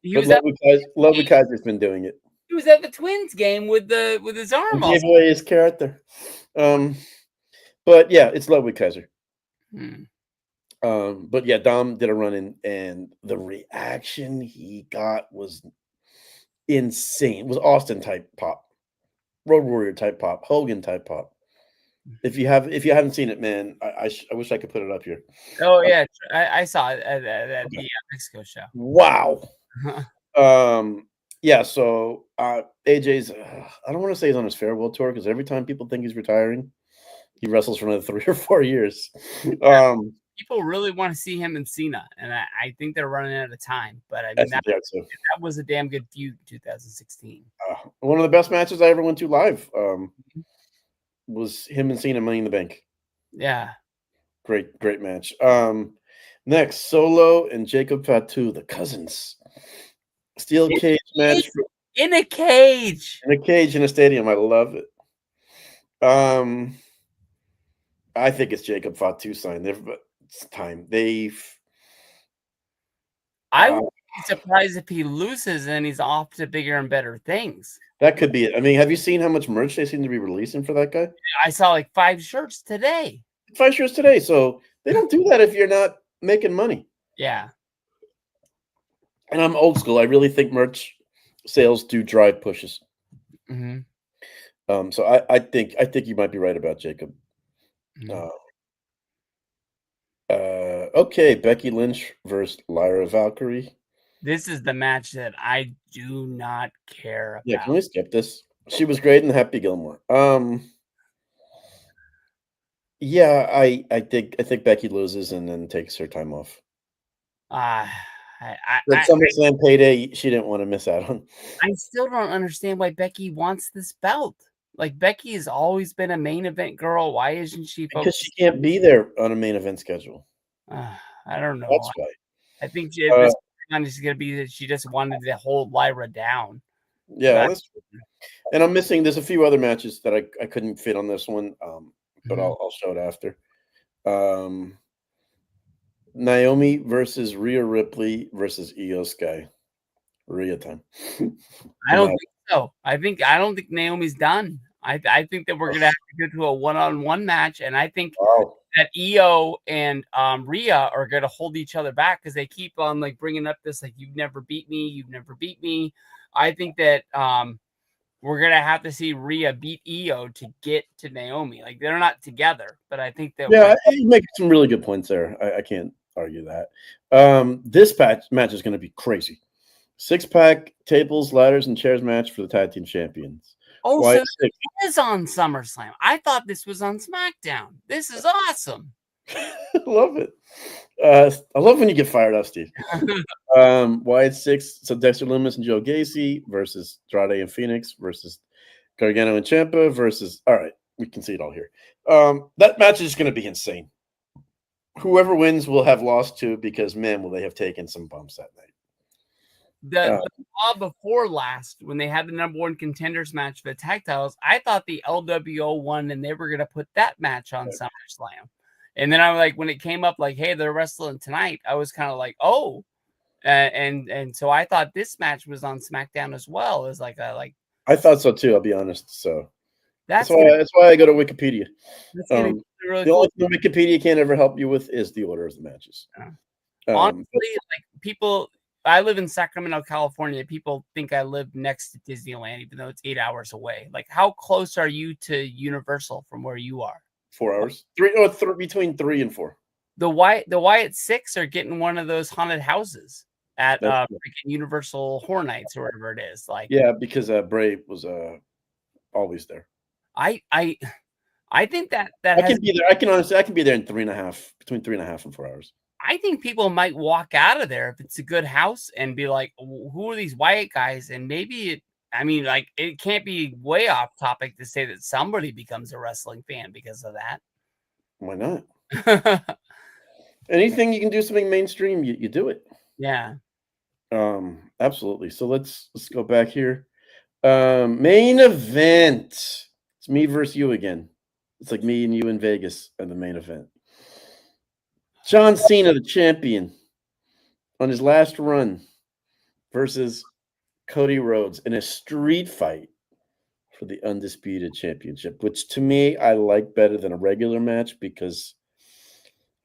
Ludwig Kaiser's been doing it. He was at the Twins game with his arm off. Gave away his character. But yeah, it's Ludwig Kaiser. But yeah, Dom did a run in, and the reaction he got was insane. It was Austin type pop, Road Warrior type pop, Hogan type pop. If you haven't seen it, man, I wish I could put it up here. Oh yeah, I saw it at the Mexico show. Wow. Yeah. So AJ's. I don't want to say he's on his farewell tour because every time people think he's retiring, he wrestles for another 3 or 4 years. People really want to see him and Cena, and I think they're running out of time. But I mean, that was a damn good feud in 2016. One of the best matches I ever went to live. Was him and Cena Money in the Bank. Yeah. Great match. Next, Solo and Jacob Fatu, the cousins. Steel cage match. In a cage. In a cage in a stadium. I love it. I think it's Jacob Fatu's sign. It's time. I would be surprised if he loses and he's off to bigger and better things. That could be it. I mean, have you seen how much merch they seem to be releasing for that guy? I saw like 5 shirts today. 5 shirts today. So they don't do that if you're not making money. Yeah. And I'm old school. I really think merch sales do drive pushes. Mm-hmm. So I think you might be right about Jacob. Mm-hmm. Okay, Becky Lynch versus Lyra Valkyrie. This is the match that I do not care about. Yeah, can we skip this? She was great in Happy Gilmore. Yeah, I think Becky loses and then takes her time off. That SummerSlam payday she didn't want to miss out on. I still don't understand why Becky wants this belt. Like, Becky has always been a main event girl. Why isn't she? Because she can't be there on a main event schedule. I don't know. That's why. I think this is going to be that she just wanted to hold Lyra down. Yeah, that's true. And I'm missing. There's a few other matches that I couldn't fit on this one, but I'll show it after. Naomi versus Rhea Ripley versus Io Sky. Rhea time. I don't think so. I don't think Naomi's done. I think that we're gonna have to go to a one-on-one match, and I think that Io and Rhea are gonna hold each other back because they keep on like bringing up this like you've never beat me, you've never beat me. I think that we're gonna have to see Rhea beat Io to get to Naomi. Like they're not together, but I think that you make some really good points there. I can't argue that. This match is going to be crazy. 6-pack tables, ladders, and chairs match for the tag team champions. Oh, so it is on SummerSlam. I thought this was on SmackDown. This is awesome. I love it. I love when you get fired up, Steve. Wyatt 6, so Dexter Lumis and Joe Gacy versus Andrade and Phoenix versus Gargano and Ciampa versus. All right, we can see it all here. That match is going to be insane. Whoever wins will have lost too, because man, will they have taken some bumps that night. The Raw before last, when they had the number one contenders match for the tag titles, I thought the LWO won, and they were going to put that match on SummerSlam. And then I was like, when it came up, like, hey, they're wrestling tonight, I was kind of like, oh, and so I thought this match was on SmackDown as well. It was like I thought so too. I'll be honest. So that's why I go to Wikipedia. Really the only thing Wikipedia can't ever help you with is the order of the matches. Honestly, like people. I live in Sacramento, California. People think I live next to Disneyland, even though it's 8 hours away. Like, how close are you to Universal from where you are? 4 hours. Between 3 and 4. The Wyatt 6 are getting one of those haunted houses at freaking Universal Horror Nights or whatever it is. Like, yeah, because Bray was always there. I think that I can be there. I can be there in 3.5, between 3.5 and 4 hours. I think people might walk out of there if it's a good house and be like, who are these Wyatt guys? And maybe it can't be way off topic to say that somebody becomes a wrestling fan because of that. Why not? Anything you can do something mainstream, you do it. Yeah. Absolutely. So let's go back here. Main event. It's me versus you again. It's like me and you in Vegas at the main event. John Cena, the champion, on his last run versus Cody Rhodes in a street fight for the Undisputed Championship, which to me I like better than a regular match because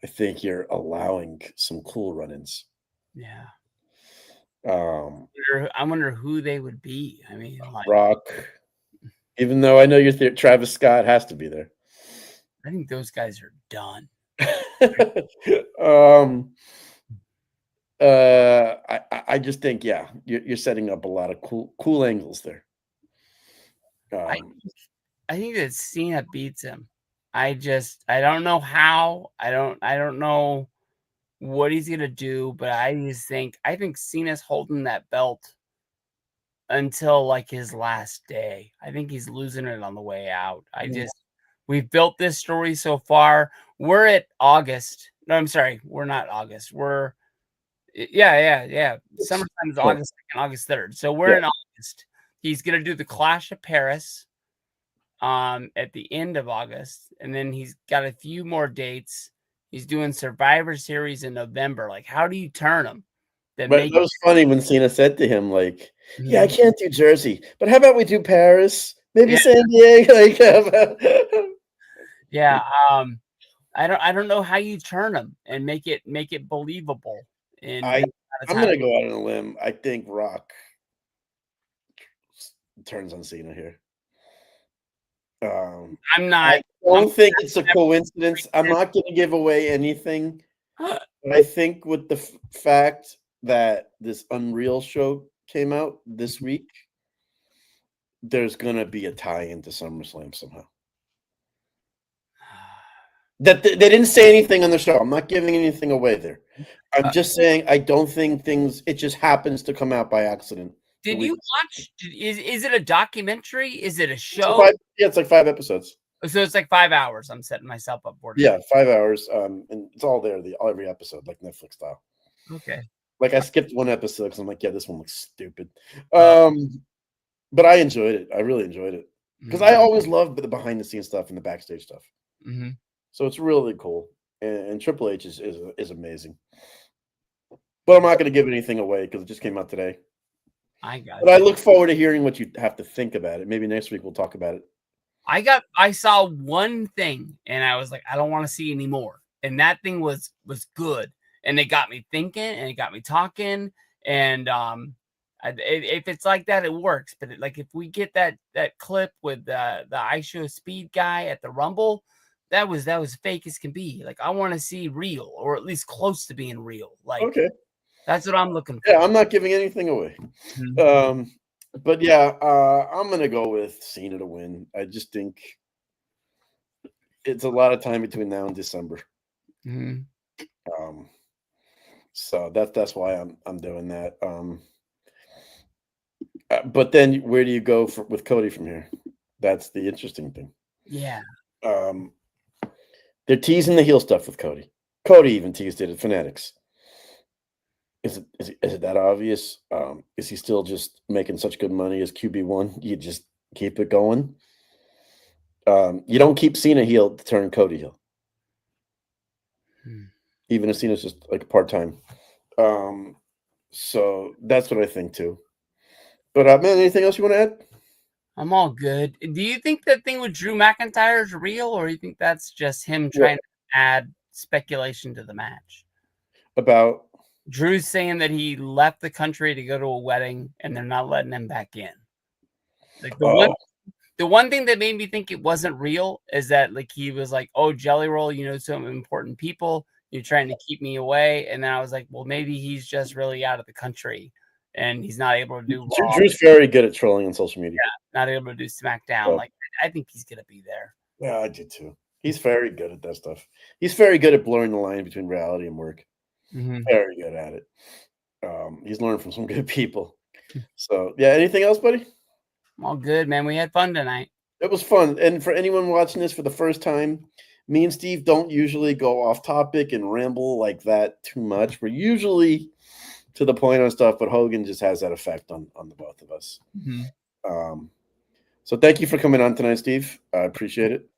I think you're allowing some cool run-ins. Yeah. I wonder who they would be. I mean, like, Rock. Even though I know you're Travis Scott has to be there. I think those guys are done. I just think, yeah, you're setting up a lot of cool angles there. I think that Cena beats him. I don't know how. I don't know what he's gonna do, but I think Cena's holding that belt until like his last day. I think he's losing it on the way out. We've built this story so far. We're at August. No, I'm sorry. We're not August. We're SummerSlam is August 2nd, August 3rd. So we're in August. He's gonna do the Clash of Paris at the end of August, and then he's got a few more dates. He's doing Survivor Series in November. Like, how do you turn him? That was funny when Cena said to him, like, "Yeah, I can't do Jersey, but how about we do Paris? Maybe San Diego." Like, I don't know how you turn him and make it believable. And I'm gonna go out on a limb. I think Rock turns on Cena here. I'm not. I don't think it's a coincidence. I'm not going to give away anything. But I think with the fact that this Unreal show came out this week, there's going to be a tie into SummerSlam somehow. That they didn't say anything on the show. I'm not giving anything away there. I'm just saying I don't think it just happens to come out by accident. Did you watch? Is it a documentary? Is it a show? It's like 5 episodes. So it's like 5 hours. I'm setting myself up for it. Yeah, 5 hours. And it's all there, every episode, like Netflix style. Okay. Like I skipped one episode because I'm like, yeah, this one looks stupid. But I enjoyed it. I really enjoyed it because I always love the behind the scenes stuff and the backstage stuff. Mm-hmm. So it's really cool. and Triple H is amazing. But I'm not going to give anything away because it just came out today. I got But I look forward to hearing what you have to think about it. Maybe next week we'll talk about it. I saw one thing and I was like, I don't want to see any more. And that thing was good. And it got me thinking and it got me talking. And if it's like that, it works. But like if we get that clip with the iShow Speed guy at the Rumble, that was fake as can be. Like I want to see real, or at least close to being real. Like Okay. that's what I'm looking for. Yeah, I'm not giving anything away. Mhm. But yeah, I'm gonna go with Cena to win. I just think it's a lot of time between now and December. Mhm. So that's why I'm doing that. But then where do you go with Cody from here? That's the interesting thing. Yeah. Um, they're teasing the heel stuff with Cody. Cody even teased it at Fanatics. Is it that obvious? Is he still just making such good money as QB1? You just keep it going. You don't keep Cena heel to turn Cody heel, even if Cena's just like part-time. So that's what I think too. But man, anything else you want to add? I'm all good. Do you think that thing with Drew McIntyre is real, or you think that's just him What trying to add speculation to the match? about? Drew's saying that he left the country to go to a wedding and they're not letting him back in. Like Oh, the one thing that made me think it wasn't real is that like he was like, "Oh, Jelly Roll, you know some important people. You're trying to keep me away." And then I was like, "Well, maybe he's just really out of the country and he's not able to do Raw, Drew's very good at trolling on social media. not able to do SmackDown." So, Like I think he's gonna be there. yeah, I did too. He's very good at that stuff. He's very good at blurring the line between reality and work. Mm-hmm. Very good at it. He's learned from some good people. So, yeah, anything else, buddy? All good, man. We had fun tonight. It was fun. And for anyone watching this for the first time, me and Steve don't usually go off topic and ramble like that too much. We're usually to the point on stuff, but Hogan just has that effect on the both of us. Mm-hmm. So thank you for coming on tonight, Steve. I appreciate it.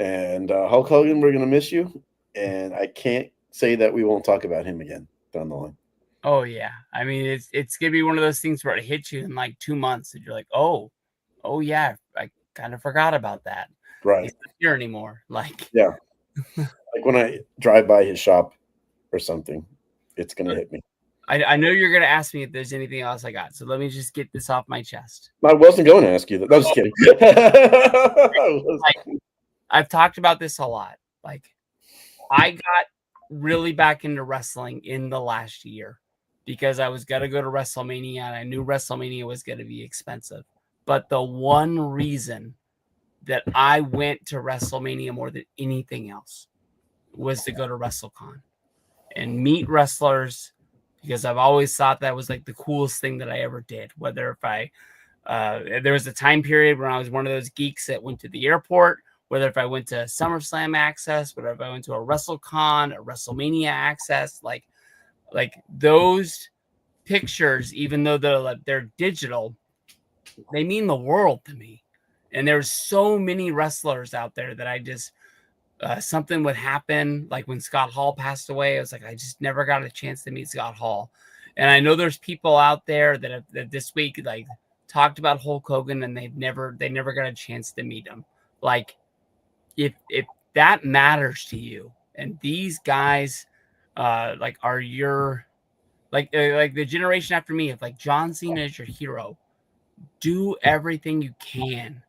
And Hulk Hogan, we're gonna miss you. And I can't say that we won't talk about him again down the line. Oh yeah. I mean, it's gonna be one of those things where it hits you in like 2 months and you're like, oh yeah, I kind of forgot about that. Right. He's not here anymore. Like Yeah. Like when I drive by his shop or something, it's gonna hit me. I know you're gonna ask me if there's anything else I got. So let me just get this off my chest. I wasn't going to ask you that. No, just kidding. Like, I've talked about this a lot. Like I got really back into wrestling in the last year because I was gonna go to WrestleMania and I knew WrestleMania was gonna be expensive. But the one reason that I went to WrestleMania more than anything else was to go to WrestleCon and meet wrestlers because I've always thought that was like the coolest thing that I ever did. Whether if I there was a time period when I was one of those geeks that went to the airport, whether if I went to SummerSlam access, whether if I went to a WrestleCon, a WrestleMania access, like those pictures, even though they're digital, they mean the world to me. And there's so many wrestlers out there that I just something would happen. Like when Scott Hall passed away, I was like, I just never got a chance to meet Scott Hall. And I know there's people out there that this week like talked about Hulk Hogan and they never got a chance to meet him. Like if that matters to you, and these guys like are your like the generation after me, if like John Cena is your hero, do everything you can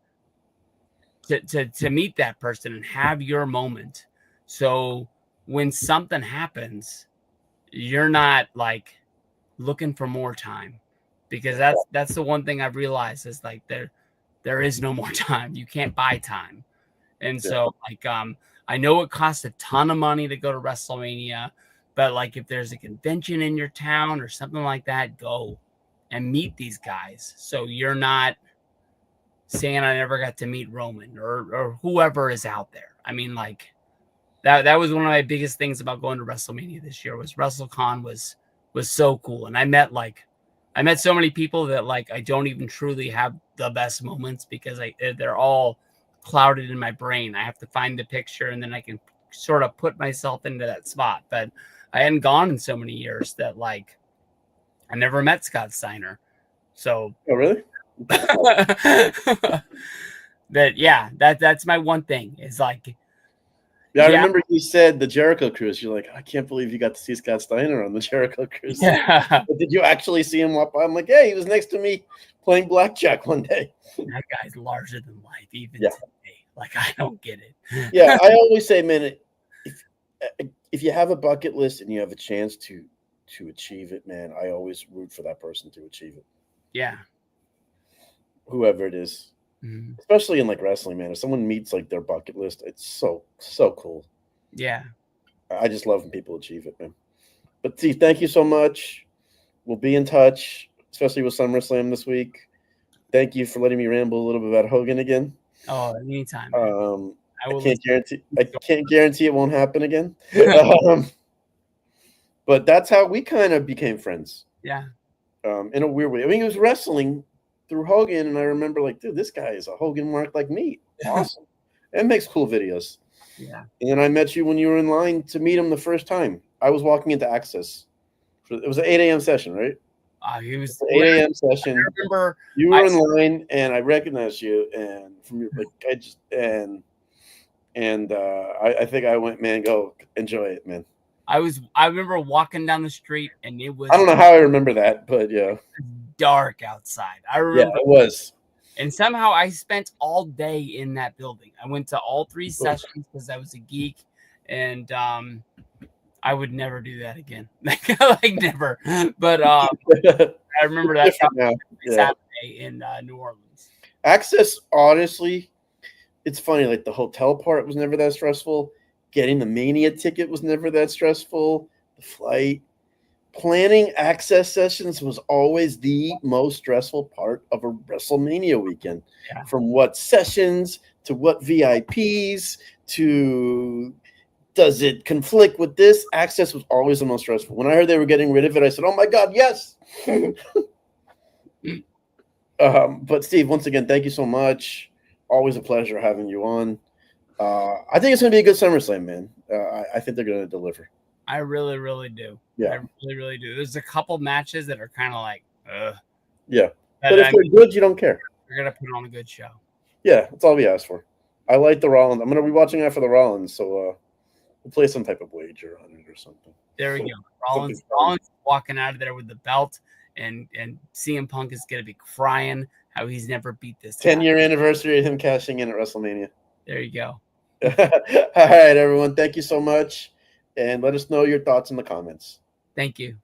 to meet that person and have your moment. So when something happens, you're not like looking for more time, because that's the one thing I've realized is like there is no more time. You can't buy time. And so like I know it costs a ton of money to go to WrestleMania, but like if there's a convention in your town or something like that, go and meet these guys. So you're not saying I never got to meet Roman or whoever is out there. I mean, like that was one of my biggest things about going to WrestleMania this year was WrestleCon was so cool. And I met so many people that like I don't even truly have the best moments because they're all clouded in my brain. I have to find the picture and then I can sort of put myself into that spot. But I hadn't gone in so many years that like I never met Scott Steiner. So Oh, really? that's my one thing is like, Yeah, I remember you said the Jericho Cruise. You're like, I can't believe you got to see Scott Steiner on the Jericho Cruise. Yeah. But did you actually see him walk by? I'm like, yeah, he was next to me playing blackjack one day. That guy's larger than life, even Yeah. today. Like, I don't get it. Yeah, I always say, man, if you have a bucket list and you have a chance to achieve it, man, I always root for that person to achieve it. Yeah. Whoever it is. Mm-hmm. Especially in like wrestling, man. If someone meets like their bucket list, it's so cool. Yeah. I just love when people achieve it, man. But Steve, thank you so much. We'll be in touch, especially with SummerSlam this week. Thank you for letting me ramble a little bit about Hogan again. Oh, anytime. I can't guarantee it won't happen again. But that's how we kind of became friends. Yeah. In a weird way. I mean, it was wrestling through Hogan, and I remember like, dude, this guy is a Hogan mark like me. Awesome. And makes cool videos. Yeah. And then I met you when you were in line to meet him the first time. I was walking into Access. It was an 8 a.m. session, right? He was 8 a.m. session. I remember you were in line, and I recognized you, and from your like, I think I went, man, go enjoy it, man. I remember walking down the street, and it was. I don't know how I remember that, but yeah, dark outside. I remember. Yeah, it was. And somehow I spent all day in that building. I went to all 3 sessions because I was a geek, and I would never do that again. Like never. But I remember that Saturday in New Orleans. Access, honestly, it's funny. Like the hotel part was never that stressful. Getting the Mania ticket was never that stressful. The flight. Planning Access sessions was always the most stressful part of a WrestleMania weekend. Yeah. From what sessions to what VIPs to does it conflict with this? Access was always the most stressful. When I heard they were getting rid of it, I said, oh my God, yes. But Steve, once again, thank you so much. Always a pleasure having you on. I think it's going to be a good SummerSlam, man. I think they're going to deliver. I really, really do. Yeah. I really, really do. There's a couple matches that are kind of like, yeah. But if they're good, you don't care. You're going to put on a good show. Yeah, that's all we asked for. I like the Rollins. I'm going to be watching after the Rollins, so we'll play some type of wager on it or something. There we go. Rollins walking out of there with the belt, and CM Punk is going to be crying how he's never beat this 10-year anniversary of him cashing in at WrestleMania. There you go. All right, everyone. Thank you so much. And let us know your thoughts in the comments. Thank you.